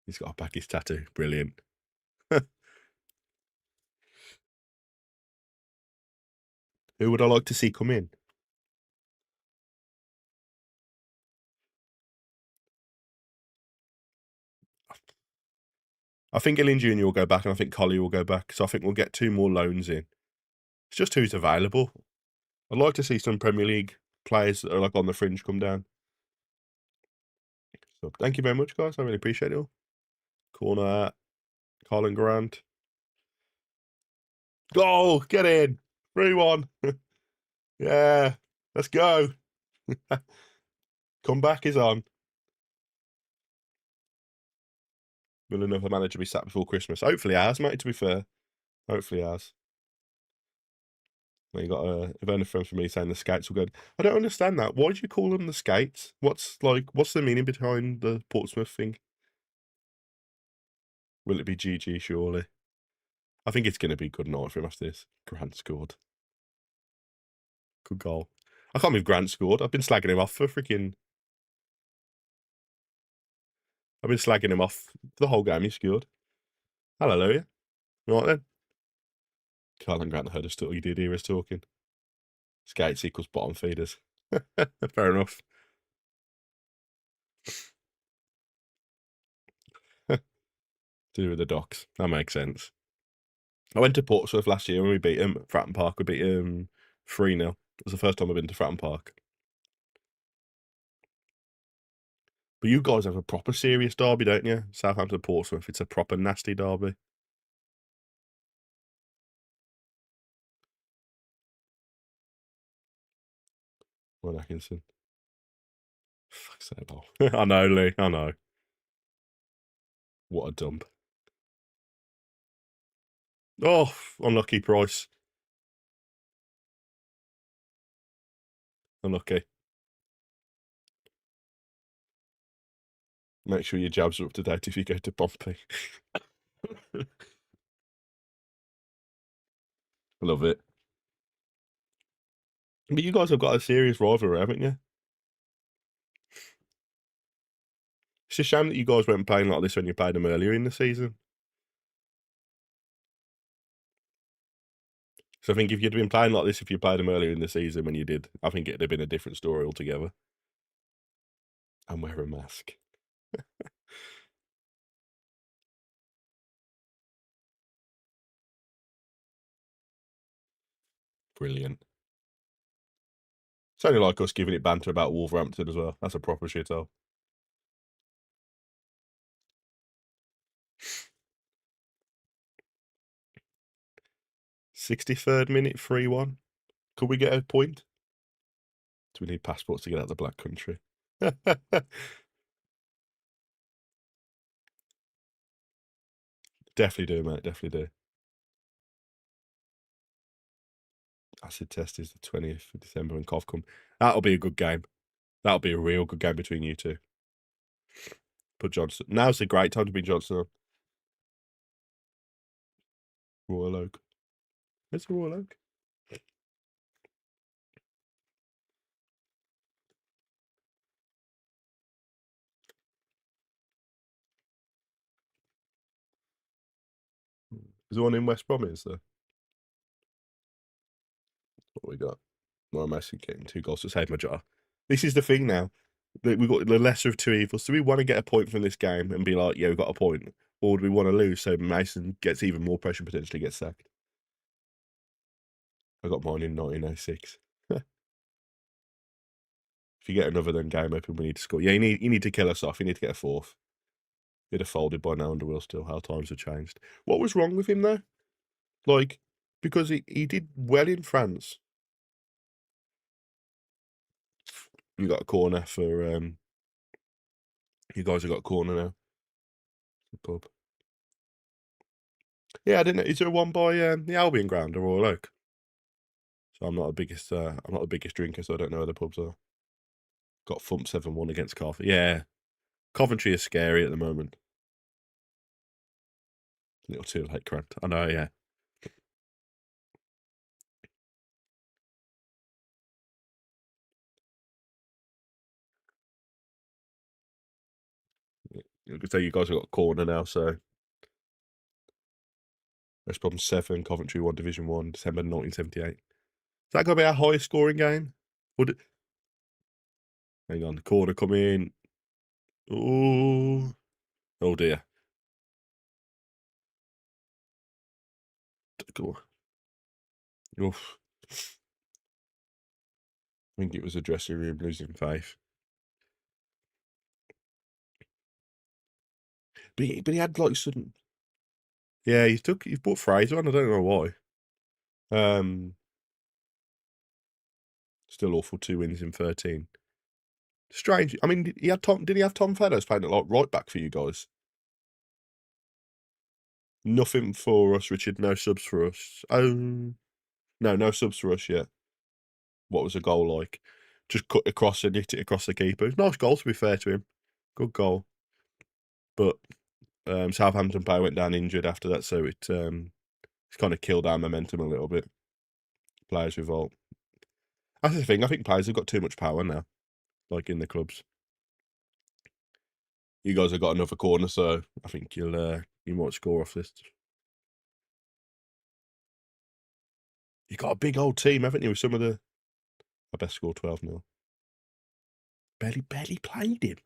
He's got a Baggies tattoo. Brilliant. Who would I like to see come in? I think Ilin Jr. will go back, and I think Collie will go back. So I think we'll get 2 more loans in. It's just who's available. I'd like to see some Premier League players that are like on the fringe come down. So thank you very much, guys. I really appreciate it all. Corner, Colin Grant. Goal, get in. 3-1. Yeah, let's go. Comeback is on. Will another manager be sacked before Christmas? Hopefully ours, mate, to be fair. Hopefully ours. You got a event friend for me saying the skates were good. I don't understand that. Why do you call them the skates? What's the meaning behind the Portsmouth thing? Will it be GG, surely? I think it's going to be good night for him after this. Grant scored. Good goal. I can't believe Grant scored. I've been slagging him off for freaking... I've been slagging him off the whole game he scored. Hallelujah. Right then. Colin Grant heard us talk. You did hear us talking. Skates equals bottom feeders. Fair enough. Do with the docks. That makes sense. I went to Portsmouth last year when we beat him at Fratton Park. We beat him 3-0. It was the first time I've been to Fratton Park. But you guys have a proper serious derby, don't you? Southampton Portsmouth. It's a proper nasty derby. Ron Atkinson. Fuck's sake, ball. I know, Lee. I know. What a dump. Oh, unlucky Price. Unlucky. Make sure your jabs are up to date if you go to Pompey. Love it. But you guys have got a serious rivalry, haven't you? It's a shame that you guys weren't playing like this when you played them earlier in the season. So I think if you'd been playing like this, if you played them earlier in the season when you did, I think it'd have been a different story altogether. And wear a mask. Brilliant. It's only like us giving it banter about Wolverhampton as well. That's a proper shithole. '63rd minute, 3-1. Could we get a point? Do we need passports to get out of the Black Country? Definitely do, mate. Definitely do. Acid test is the 20th of December and Cov come. That'll be a good game. That'll be a real good game between you two. Put Johnson. Now's a great time to be Johnson on. Royal Oak. It's a Royal Oak. Is there one in West Brom, is there? What we got? Well, I'm actually getting 2 goals to save my jar. This is the thing now. We've got the lesser of 2 evils. Do we want to get a point from this game and be like, yeah, we've got a point? Or do we want to lose so Mason gets even more pressure, potentially gets sacked? I got mine in 1906. If you get another then game open, we need to score. Yeah, you need to kill us off. You need to get a 4th. He'd have folded by now under Will Still. How times have changed. What was wrong with him though? Like, because he did well in France. You got a corner for you guys have got a corner now. The pub. Yeah, I didn't know. Is there one by the Albion ground or Royal Oak? So I'm not the biggest drinker, so I don't know where the pubs are. Got thumped 7-1 against Carver. Yeah. Coventry is scary at the moment. A little too late, Grant. I know, yeah. You could say you guys have got a corner now, so West Brom 7, Coventry 1, Division 1, December 1978. Is that going to be our highest scoring game? Would it... Hang on, the corner come in. Oh, oh dear. Oof. I think it was the dressing room losing faith. But he had like some. Yeah, he's brought Fraser on. I don't know why. Still awful. 2 wins in 13. Strange. I mean, he had Tom. Did he have Tom Fellows playing at like right back for you guys? Nothing for us, Richard. No subs for us. Oh, no subs for us yet. What was the goal like? Just cut across and hit it across the keeper. It was a nice goal, to be fair to him. Good goal. But Southampton player went down injured after that, so it's kind of killed our momentum a little bit. Players revolt. That's the thing. I think players have got too much power now, like in the clubs. You guys have got another corner, so I think you might score off this. You got a big old team, haven't you? With some of the. I best score 12-0. Barely played him.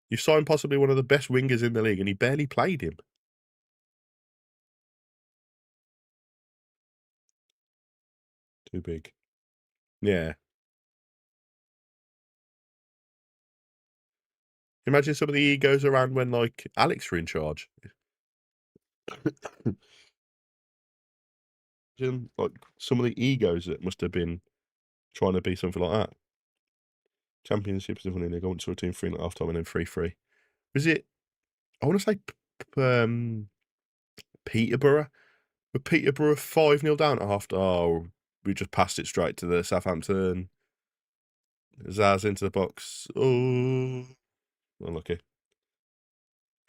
You signed possibly one of the best wingers in the league, and he barely played him. Too big. Yeah. Imagine some of the egos around when, like, Alex were in charge. Imagine, like, some of the egos that must have been trying to be something like that. Championship is winning. They go into a team 3 at half time and then 3-3. Was it? I want to say Peterborough. Were Peterborough 5-0 down at half time? Oh, we just passed it straight to the Southampton. Zaz into the box. Oh, unlucky.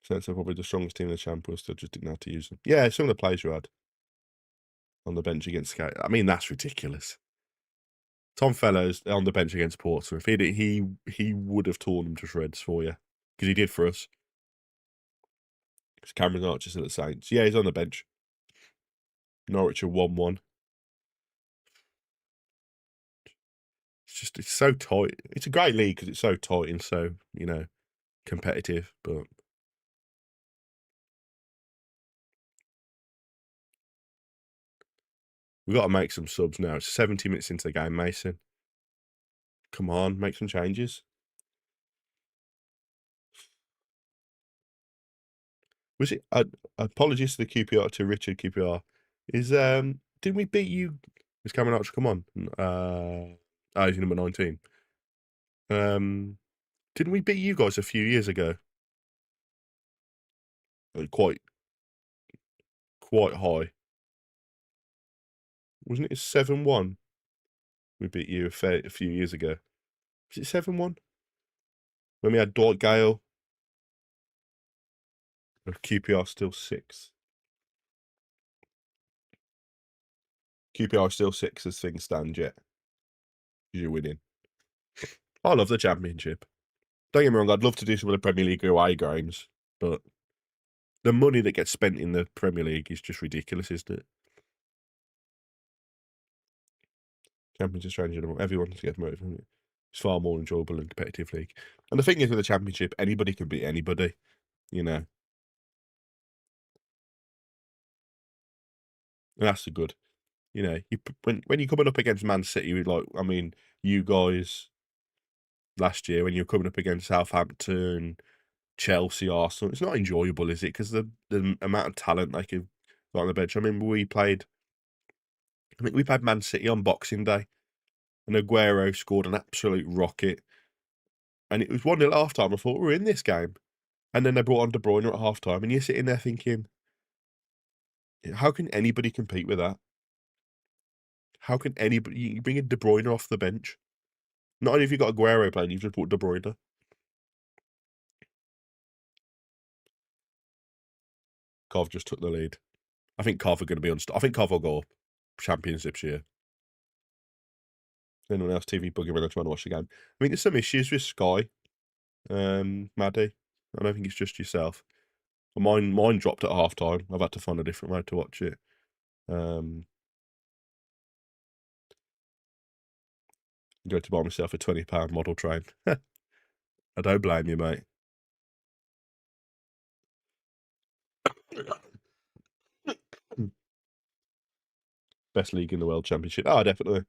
Sense they're probably the strongest team in the champ, was still just didn't know how to use them. Yeah, some of the players you had on the bench against Sky. I mean, that's ridiculous. Tom Fellows on the bench against Portsmouth. He would have torn them to shreds for you, because he did for us. Because Cameron Archer's at the Saints. Yeah, he's on the bench. Norwich are 1-1. It's so tight. It's a great league because it's so tight and so, competitive. But we've got to make some subs now. It's 70 minutes into the game, Mason. Come on, make some changes. Was it? Apologies to the QPR, to Richard QPR. Didn't we beat you? Is Cameron Archer come on? He's number 19. Didn't we beat you guys a few years ago? Quite high. Wasn't it 7-1? We beat you a few years ago. Was it 7-1? When we had Dwight Gale. QPR still 6. QPR still 6 as things stand yet. You're winning. I love the Championship. Don't get me wrong, I'd love to do some of the Premier League away games, but the money that gets spent in the Premier League is just ridiculous, isn't it? Championship strange, everyone gets promoted from it. It's far more enjoyable and competitive league. And the thing is with the Championship, anybody can beat anybody, And that's the good. When you're coming up against Man City, you guys last year when you're coming up against Southampton, Chelsea, Arsenal, it's not enjoyable, is it? Because the amount of talent they could got on the bench. I think we played Man City on Boxing Day, and Aguero scored an absolute rocket, and it was 1-0 at half time. I thought we're in this game, and then they brought on De Bruyne at half time, and you're sitting there thinking, how can anybody compete with that? How can anybody? You bring in De Bruyne off the bench. Not only have you got Aguero playing, you've just brought De Bruyne. Cov just took the lead. I think Cov are going to be I think Cov will go up Championships year. Anyone else TV bugging when I'm trying to watch the game? I mean, there's some issues with Sky, Maddie. I don't think it's just yourself. Mine dropped at half time. I've had to find a different way to watch it. Go to buy myself a £20 model train. I don't blame you, mate. Best league in the world, Championship. Oh, definitely.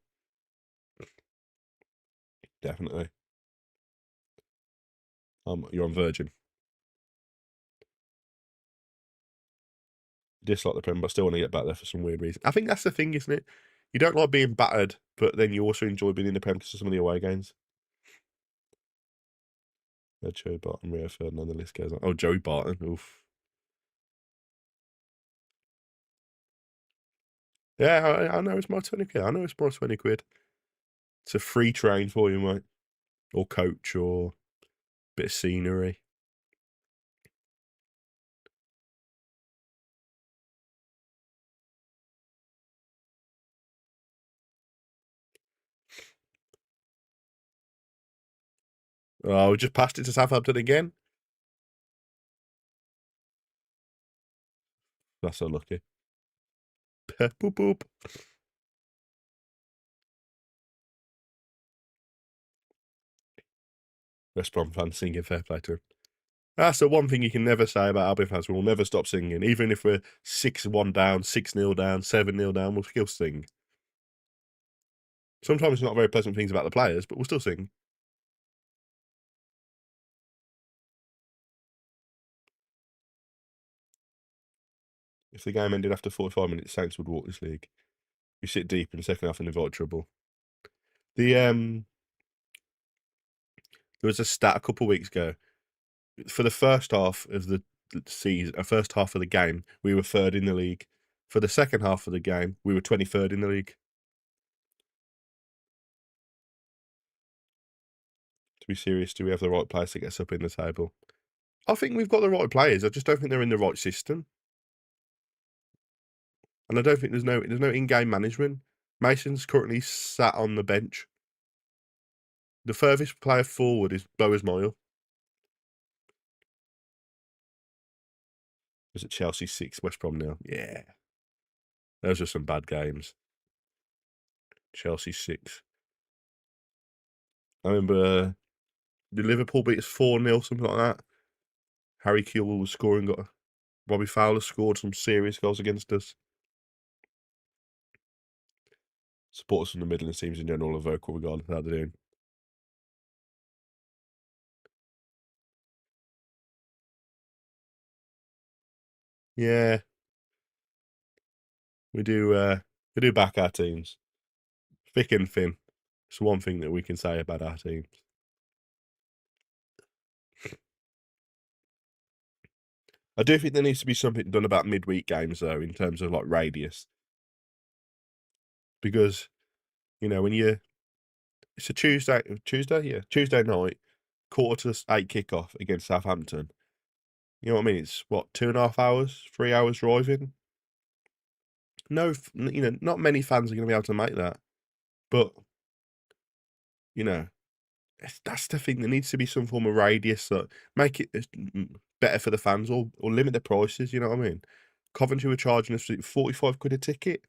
Definitely. You're on Virgin. Dislike the Prem, but I still want to get back there for some weird reason. I think that's the thing, isn't it? You don't like being battered, but then you also enjoy being in the Prem because of some of the away games. Joey Barton, Rio Ferdinand, the list goes on. Oh, Joey Barton. Oof. Yeah, I know it's my 20 quid. I know it's my 20 quid. It's a free train for you, mate. Or coach or a bit of scenery. Oh, we just passed it to Southampton again. That's so lucky. Boop, boop. West Brom fans singing fair play to him. That's the one thing you can never say about Albion fans. We'll never stop singing. Even if we're 6-1 down, 6-0 down, 7-0 down, we'll still sing. Sometimes it's not very pleasant things about the players, but we'll still sing. If the game ended after 45 minutes, Saints would walk this league. You sit deep in the second half and invite trouble. There was a stat a couple of weeks ago. For the first half of the season, first half of the game, we were third in the league. For the second half of the game, we were 23rd in the league. To be serious, do we have the right players to get us up in the table? I think we've got the right players. I just don't think they're in the right system. And I don't think there's no in-game management. Mason's currently sat on the bench. The furthest player forward is Boas Moyle. Was it Chelsea 6, West Brom 0? Yeah. Those are some bad games. Chelsea 6. I remember the Liverpool beat us 4-0, something like that. Harry Kewell was scoring. Robbie Fowler scored some serious goals against us. Supporters from the Midlands teams in general are vocal regardless of how they're doing. Yeah. We do back our teams. Thick and thin. It's one thing that we can say about our teams. I do think there needs to be something done about midweek games, though, in terms of like radius. Because, when it's a Tuesday night, 7:45 kickoff against Southampton. You know what I mean? It's what, 2.5 hours, 3 hours driving? No, not many fans are going to be able to make that. But, that's the thing. There needs to be some form of radius that make it better for the fans or limit the prices, you know what I mean? Coventry were charging us 45 quid a ticket.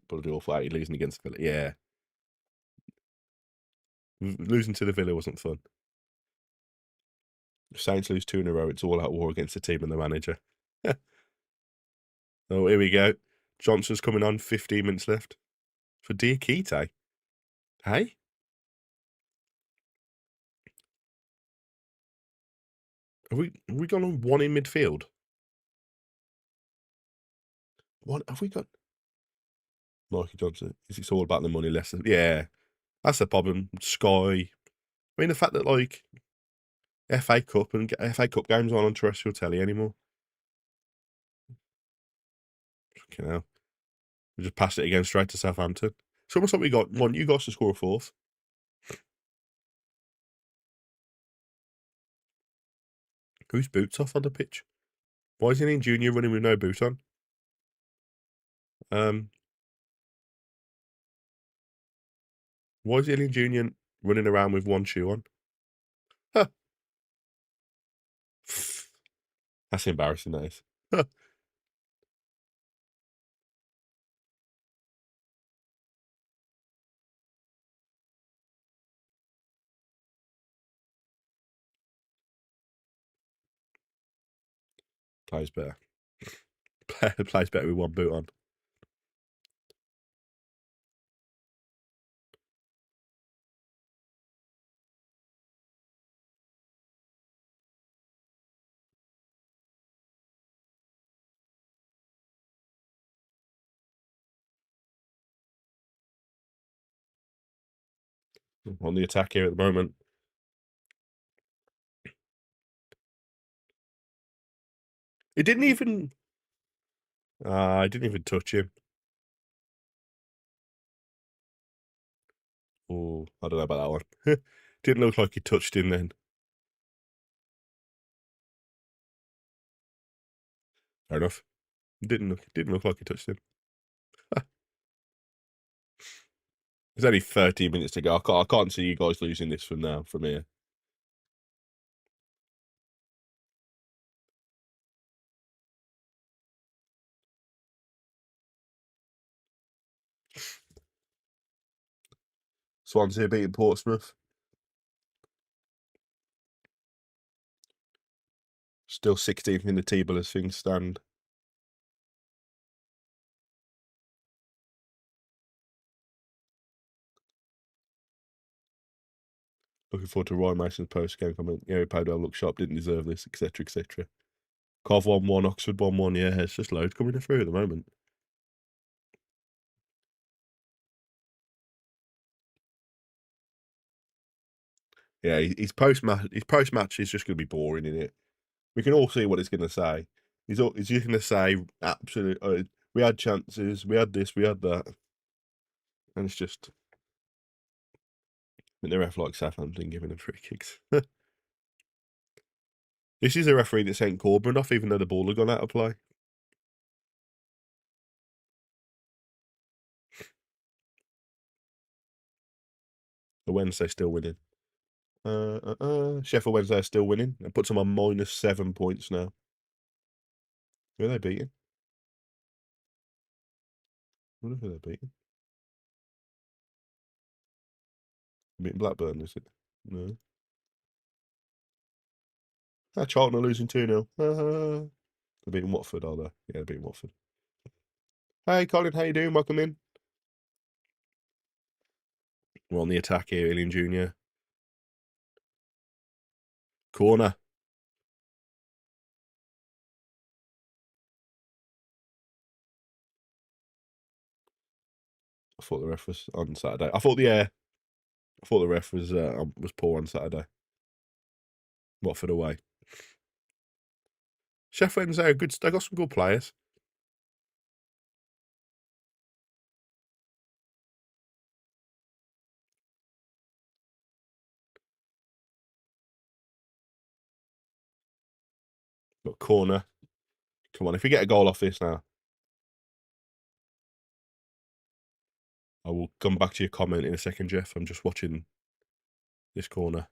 Bloody awful 80 losing against Villa. Yeah. Losing to the Villa wasn't fun. If Saints lose 2 in a row, it's all out war against the team and the manager. Oh, here we go. Johnson's coming on, 15 minutes left. For Diakite. Hey? Have we gone on one in midfield? What have we got? Mikey Johnson. Is it's all about the money less? Yeah. That's the problem. Sky. I mean, the fact that, FA Cup and FA Cup games aren't on terrestrial telly anymore. Fucking hell. We just passed it again straight to Southampton. It's almost like we want you guys to score a fourth. Whose boots off on the pitch? Why is Ian Junior running with no boot on? Why is Ian Junior running around with one shoe on? Huh. That's embarrassing, that is. Plays better. Plays better with one boot on. On the attack here at the moment. It didn't even... I didn't even touch him. Oh, I don't know about that one. Didn't look like he touched him then. Fair enough. Didn't look like he touched him. There's only 13 minutes to go. I can't see you guys losing this from here. Swansea beating Portsmouth. Still 16th in the table as things stand. Looking forward to Ryan Mason's post-game comment. Yeah, Powdell looked sharp, didn't deserve this, etc., etc. Cov 1-1, Oxford 1-1. Yeah, it's just loads coming through at the moment. Yeah, his post-match is just going to be boring, isn't it? We can all see what he's going to say. He's just going to say, absolutely, we had chances, we had this, we had that. And it's just... I mean, the ref like Southampton giving them free kicks. This is a referee that sent Corberán off, even though the ball had gone out of play. The Wednesday still winning. Sheffield Wednesday are still winning. It puts them on -7 points now. Who are they beating? I wonder who they're beating. Beating Blackburn, is it? No. Charlton are losing 2-0. They're beating Watford, are they? Yeah, they're beating Watford. Hey, Colin, how you doing? Welcome in. We're on the attack here, Albion Jr. Corner. I thought the ref was on Saturday. I thought the ref was poor on Saturday. Watford away. Sheffield Wednesday are good. They got some good players. Got corner. Come on, if we get a goal off this now, I will come back to your comment in a second, Jeff. I'm just watching this corner.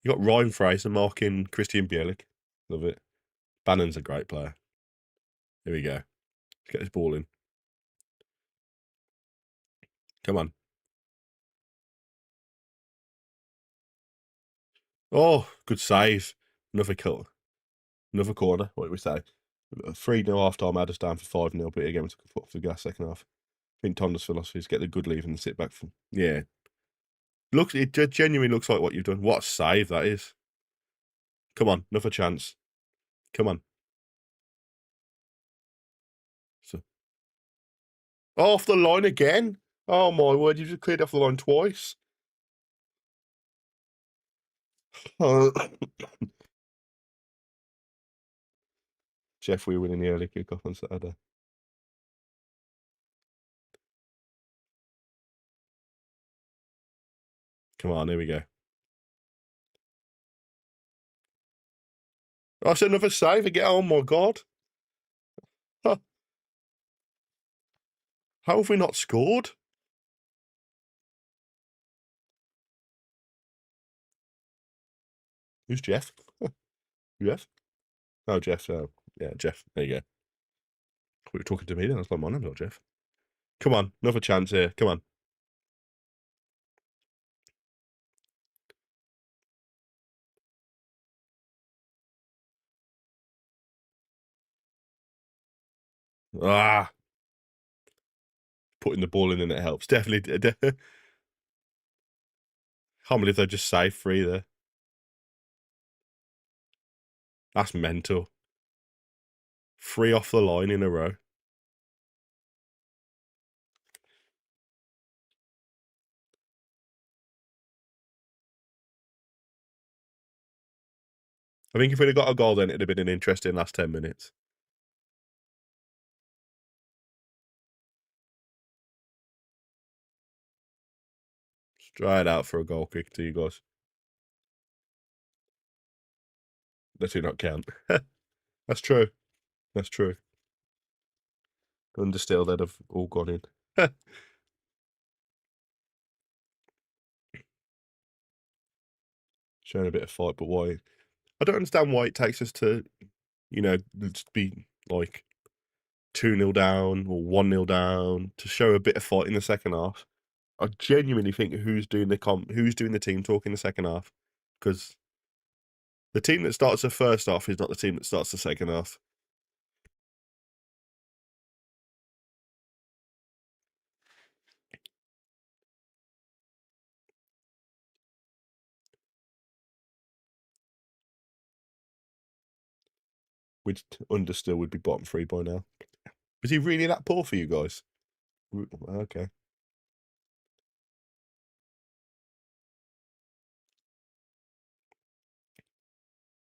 You got Ryan Fraser marking Christian Bielik. Love it. Bannon's a great player. Here we go. Let's get this ball in. Come on. Oh, good save. Another Another corner. What do we say? 3-0 half time. Had us down for 5-0, but again, we took a foot off the gas second half. I think Tonda's philosophy is get the good leave and sit back for. Yeah. It genuinely looks like what you've done. What a save that is. Come on, another chance. Come on. So, off the line again? Oh my word, you just cleared off the line twice. Jeff, we were winning the early kickoff on Saturday. Come on, here we go. I said another save again. Oh my god. Huh. How have we not scored? Who's Jeff? Jeff? Oh, Jeff. Oh, yeah, Jeff. There you go. We were talking to me then. I was like, my name's not Jeff. Come on, another chance here. Come on. Ah, putting the ball in the net helps. Definitely. Can't believe they just saved 3 there. That's mental. 3 off the line in a row. I think if we'd have got a goal then, it'd have been an interesting last 10 minutes. Just try it out for a goal kick to you guys. That do not count. That's true. That's true. Under still, they'd have all gone in. Showing a bit of fight, but why? I don't understand why it takes us to, just be like 2-0 down or 1-0 down to show a bit of fight in the second half. I genuinely think who's doing the team talk in the second half, because the team that starts the first half is not the team that starts the second half. Which under still would be bottom 3 by now. Is he really that poor for you guys? Okay.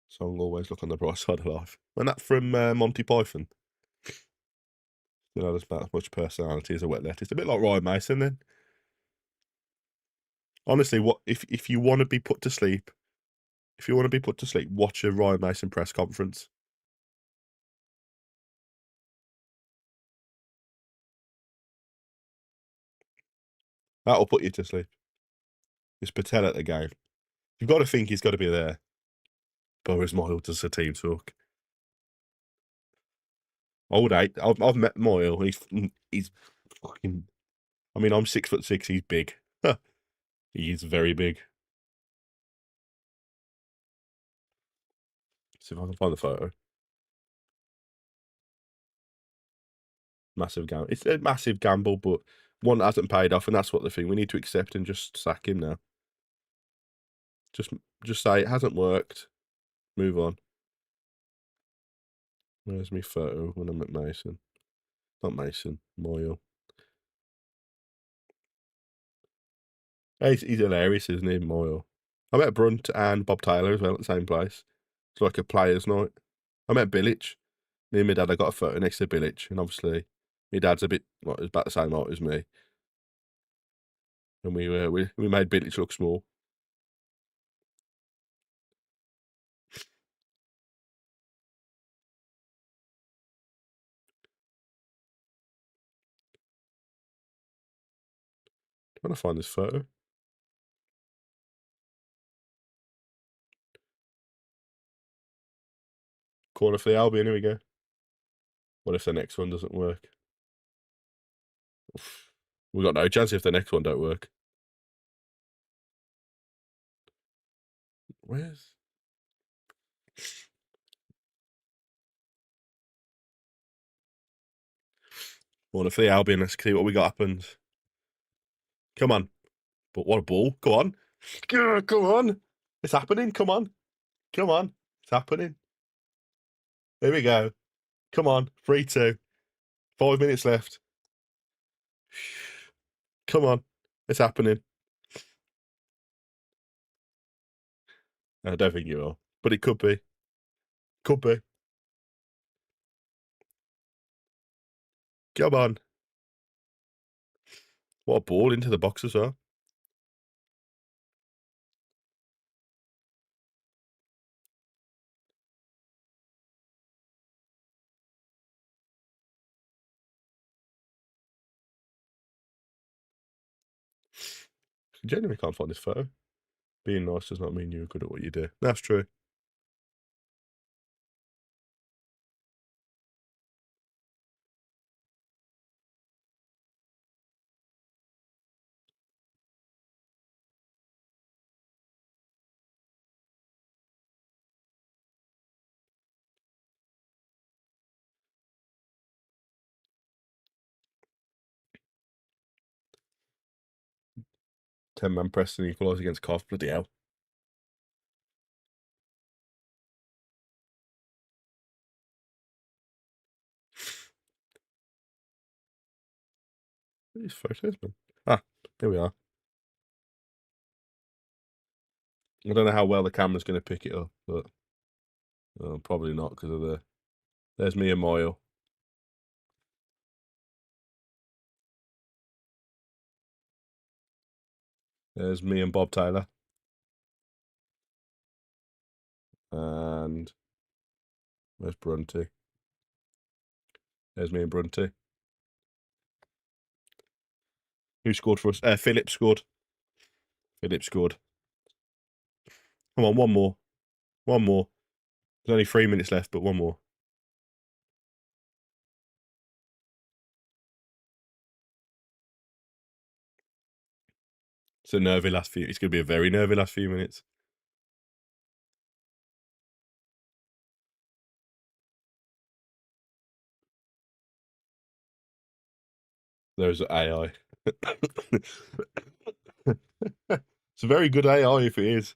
So I'll always look on the bright side of life. And that from Monty Python. Still has about as much personality as a wet lettuce. A bit like Ryan Mason then. Honestly, what if you want to be put to sleep? If you want to be put to sleep, watch a Ryan Mason press conference. That'll put you to sleep. It's Patel at the game. You've got to think he's got to be there. Boris Moyle does the team talk. Old 8. I've met Moyle. He's fucking. I mean, I'm 6'6". He's big. He's very big. See if I can find the photo. Massive gamble. It's a massive gamble, but one that hasn't paid off, and that's what the thing. We need to accept and just sack him now. Just say it hasn't worked. Move on. Where's my photo when I'm at Mason? Not Mason. Moyle. He's hilarious, isn't he, Moyle? I met Brunt and Bob Taylor as well at the same place. It's like a players' night. I met Bilic. Me and my dad, I got a photo next to Bilic, and obviously, my dad's a bit about the same height as me, and we made Bilic look small. Trying to find this photo. Corner for the Albion. Here we go. What if the next one doesn't work? We got no chance if the next one don't work. Where's? Corner for the Albion. Let's see what we got happens. Come on. But what a ball. Go on. Come on. It's happening. Come on. Come on. It's happening. Here we go. Come on. 3-2. 5 minutes left. Come on. It's happening. I don't think you will. But it could be. Could be. Come on. What a ball into the box as well. I genuinely can't find this photo. Being nice does not mean you're good at what you do. That's true. 10-man Preston equalise against Cov. Bloody hell. These photos, man. Ah, here we are. I don't know how well the camera's going to pick it up, but probably not because of the. There's me and Moyle. There's me and Bob Taylor. And where's Brunty? There's me and Brunty. Who scored for us? Philip scored. Philip scored. Come on, one more. One more. There's only 3 minutes left, but one more. It's a nervy last few. It's going to be a very nervy last few minutes. There's AI. It's a very good AI if it is.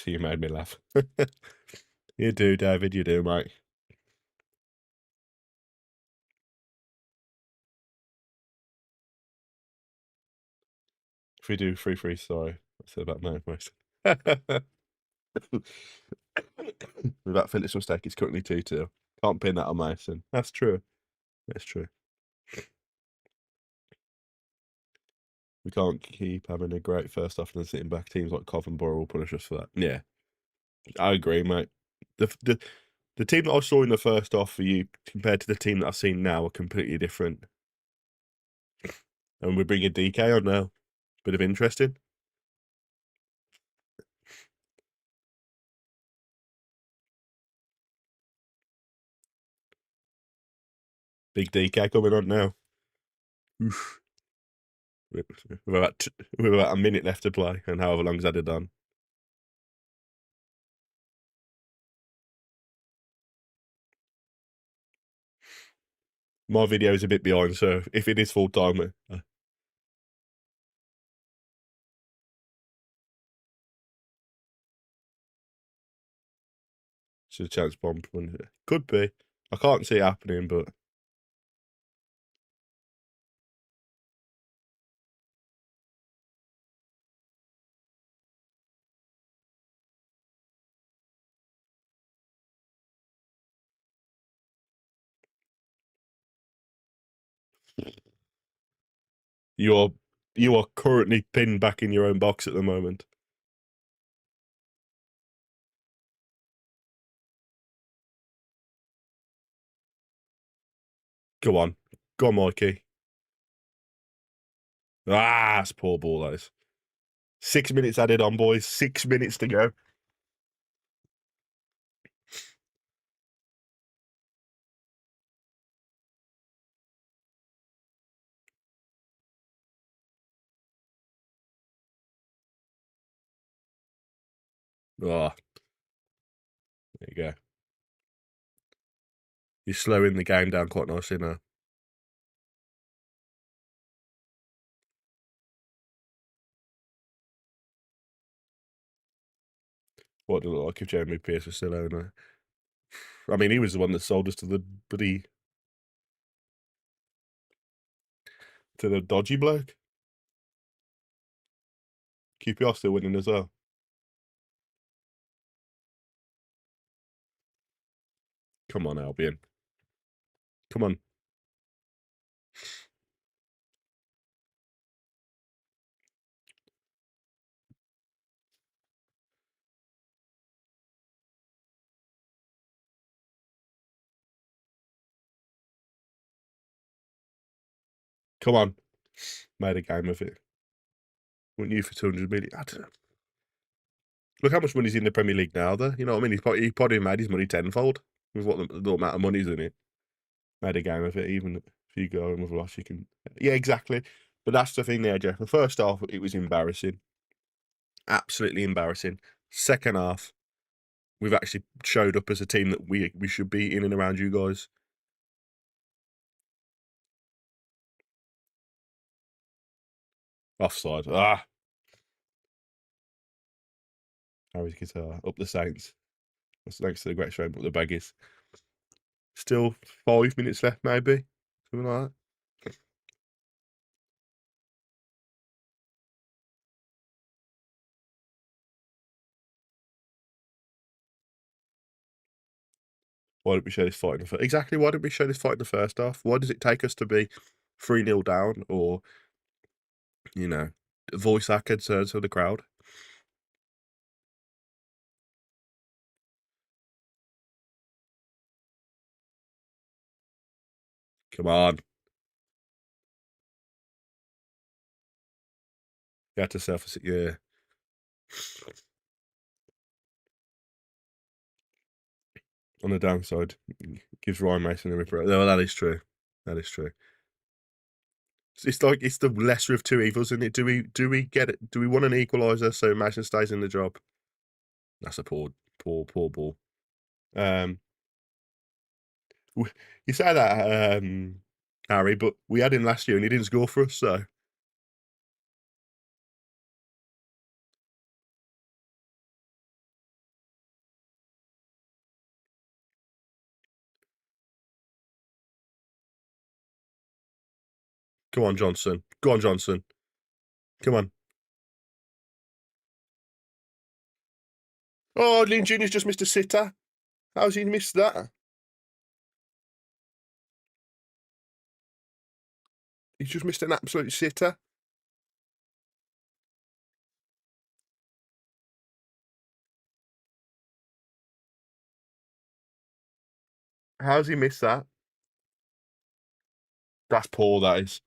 You made me laugh. You do, David. You do, mate. If we do 3-3, sorry. I said about no, Mason. Without Philip's mistake, it's currently 2-2. Can't pin that on Mason. That's true. That's true. We can't keep having a great first half and then sitting back. Teams like Cov and Borough will punish us for that. Yeah, I agree, mate. The team that I saw in the first half for you compared to the team that I've seen now are completely different. And we're bringing DK on now. Bit of interesting. Big DK coming on now. Oof. With about a minute left to play and however long's added on. My video is a bit behind, so if it is full time, it's a chance bomb. Could be. I can't see it happening, but you are currently pinned back in your own box at the moment. Go on, Mikey. Ah, that's poor ball, that is. 6 minutes added on, boys. 6 minutes to go. Ah, there you go. You're slowing the game down quite nicely now. What does it look like if Jeremy Pearce was still owner? I mean, he was the one that sold us to the dodgy bloke. QPR still winning as well. Come on, Albion. Come on. Come on. Made a game of it. Wouldn't you for 200 million? I don't know. Look how much money's in the Premier League now, though. You know what I mean? He probably made his money tenfold. with what the amount of money's in it. Made a game of it, even if you go and with a loss, you can. Yeah, exactly. But that's the thing there, Jeff. The first half, it was embarrassing. Absolutely embarrassing. Second half, we've actually showed up as a team that we should be in and around you guys. Offside. Ah. Harry's guitar. Up the Saints. That's thanks to the great showing, but the Baggies. Still 5 minutes left, maybe. Something like that. Why didn't we show this fight in the first? Exactly. Why didn't we show this fight in the first half? Why does it take us to be 3-0 down or, voice our concerns to the crowd? Come on. You had to surface it, yeah. On the downside, gives Ryan Mason a ripper. No, that is true. That is true. It's like it's the lesser of two evils, isn't it? Do we get it? Do we want an equaliser so Mason stays in the job? That's a poor ball. You say that, Harry, but we had him last year and he didn't score for us. So come on, Johnson. Go on, Johnson. Come on. Oh, Lynn Junior's just missed a sitter. How's he missed that? He's just missed an absolute sitter. How's he missed that? That's poor, that is.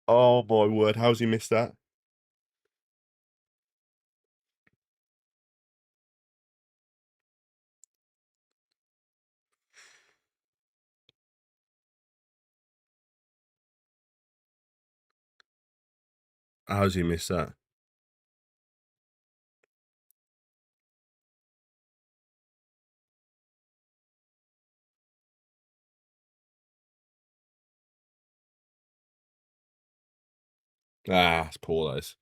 Oh, my word. How's he missed that? How's he missed that? Ah, it's poor, that is.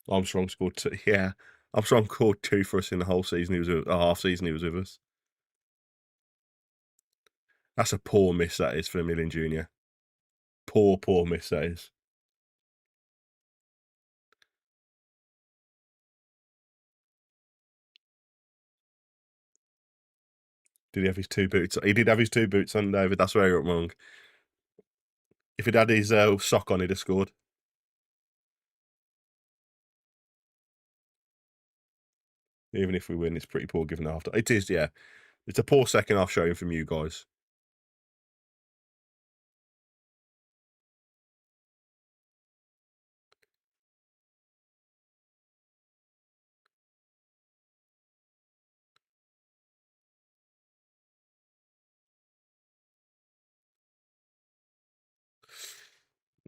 Armstrong scored two. Yeah. Armstrong scored two for us in the whole season. He was a half season he was with us. That's a poor miss, that is, for Millen Jr. Poor miss, that is. Did he have his two boots? He did have his two boots on, David. That's where he went wrong. If he'd had his sock on, he'd have scored. Even if we win, it's pretty poor given after. It is, yeah. It's a poor second half showing from you guys.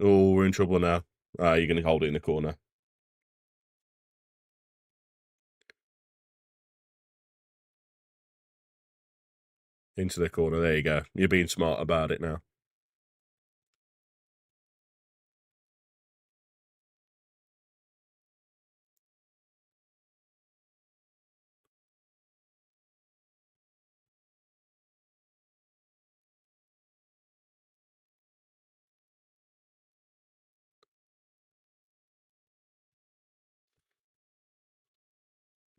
Oh, we're in trouble now. You're going to hold it in the corner. Into the corner. There you go. You're being smart about it now.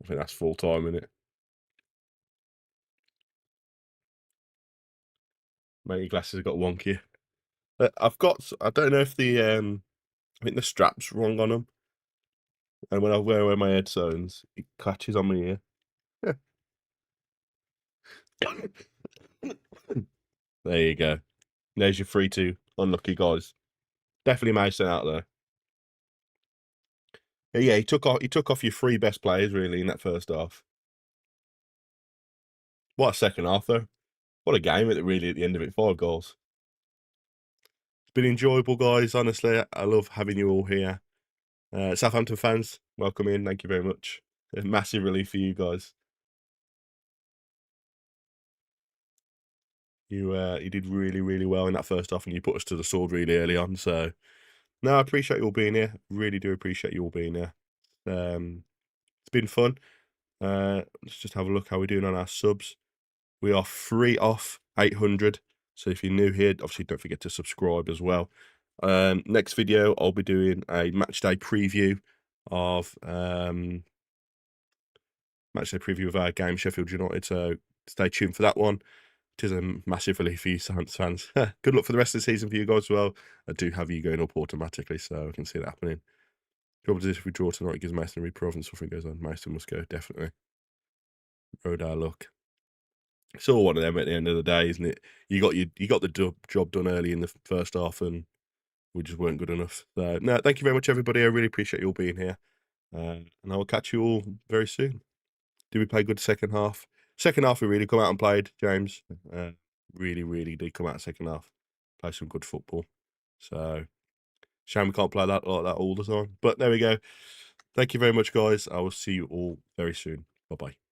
I think that's full time, isn't it? Mate, your glasses have got wonky. I don't know if I think the strap's wrong on them. And when I wear my headphones, it catches on my ear. There you go. There's your 3-2. Unlucky guys. Definitely Mason out there. Yeah, he took off your three best players really in that first half. What a second half, though. What a game at the end of it. 5 goals. It's been enjoyable, guys. Honestly, I love having you all here. Southampton fans, welcome in. Thank you very much. A massive relief for you guys. You did really, really well in that first half, and you put us to the sword really early on. So, no, I appreciate you all being here. Really do appreciate you all being here. It's been fun. Let's just have a look how we're doing on our subs. We are 3 off 800. So if you're new here, obviously don't forget to subscribe as well. Next video, I'll be doing a matchday preview of our game, Sheffield United. So stay tuned for that one. It is a massive relief for you Saints fans. Good luck for the rest of the season for you guys as well. I do have you going up automatically, so I can see that happening. Probably if we draw tonight, it gives Mason a reprov and something goes on. Mason must go, definitely. Road our luck. It's all one of them at the end of the day, isn't it? You got the job done early in the first half, and we just weren't good enough. So, no, thank you very much, everybody. I really appreciate you all being here, and I will catch you all very soon. Did we play good second half? Second half, we really come out and played, James. Really, really did come out second half. Play some good football. So, shame we can't play that like that all the time. But there we go. Thank you very much, guys. I will see you all very soon. Bye-bye.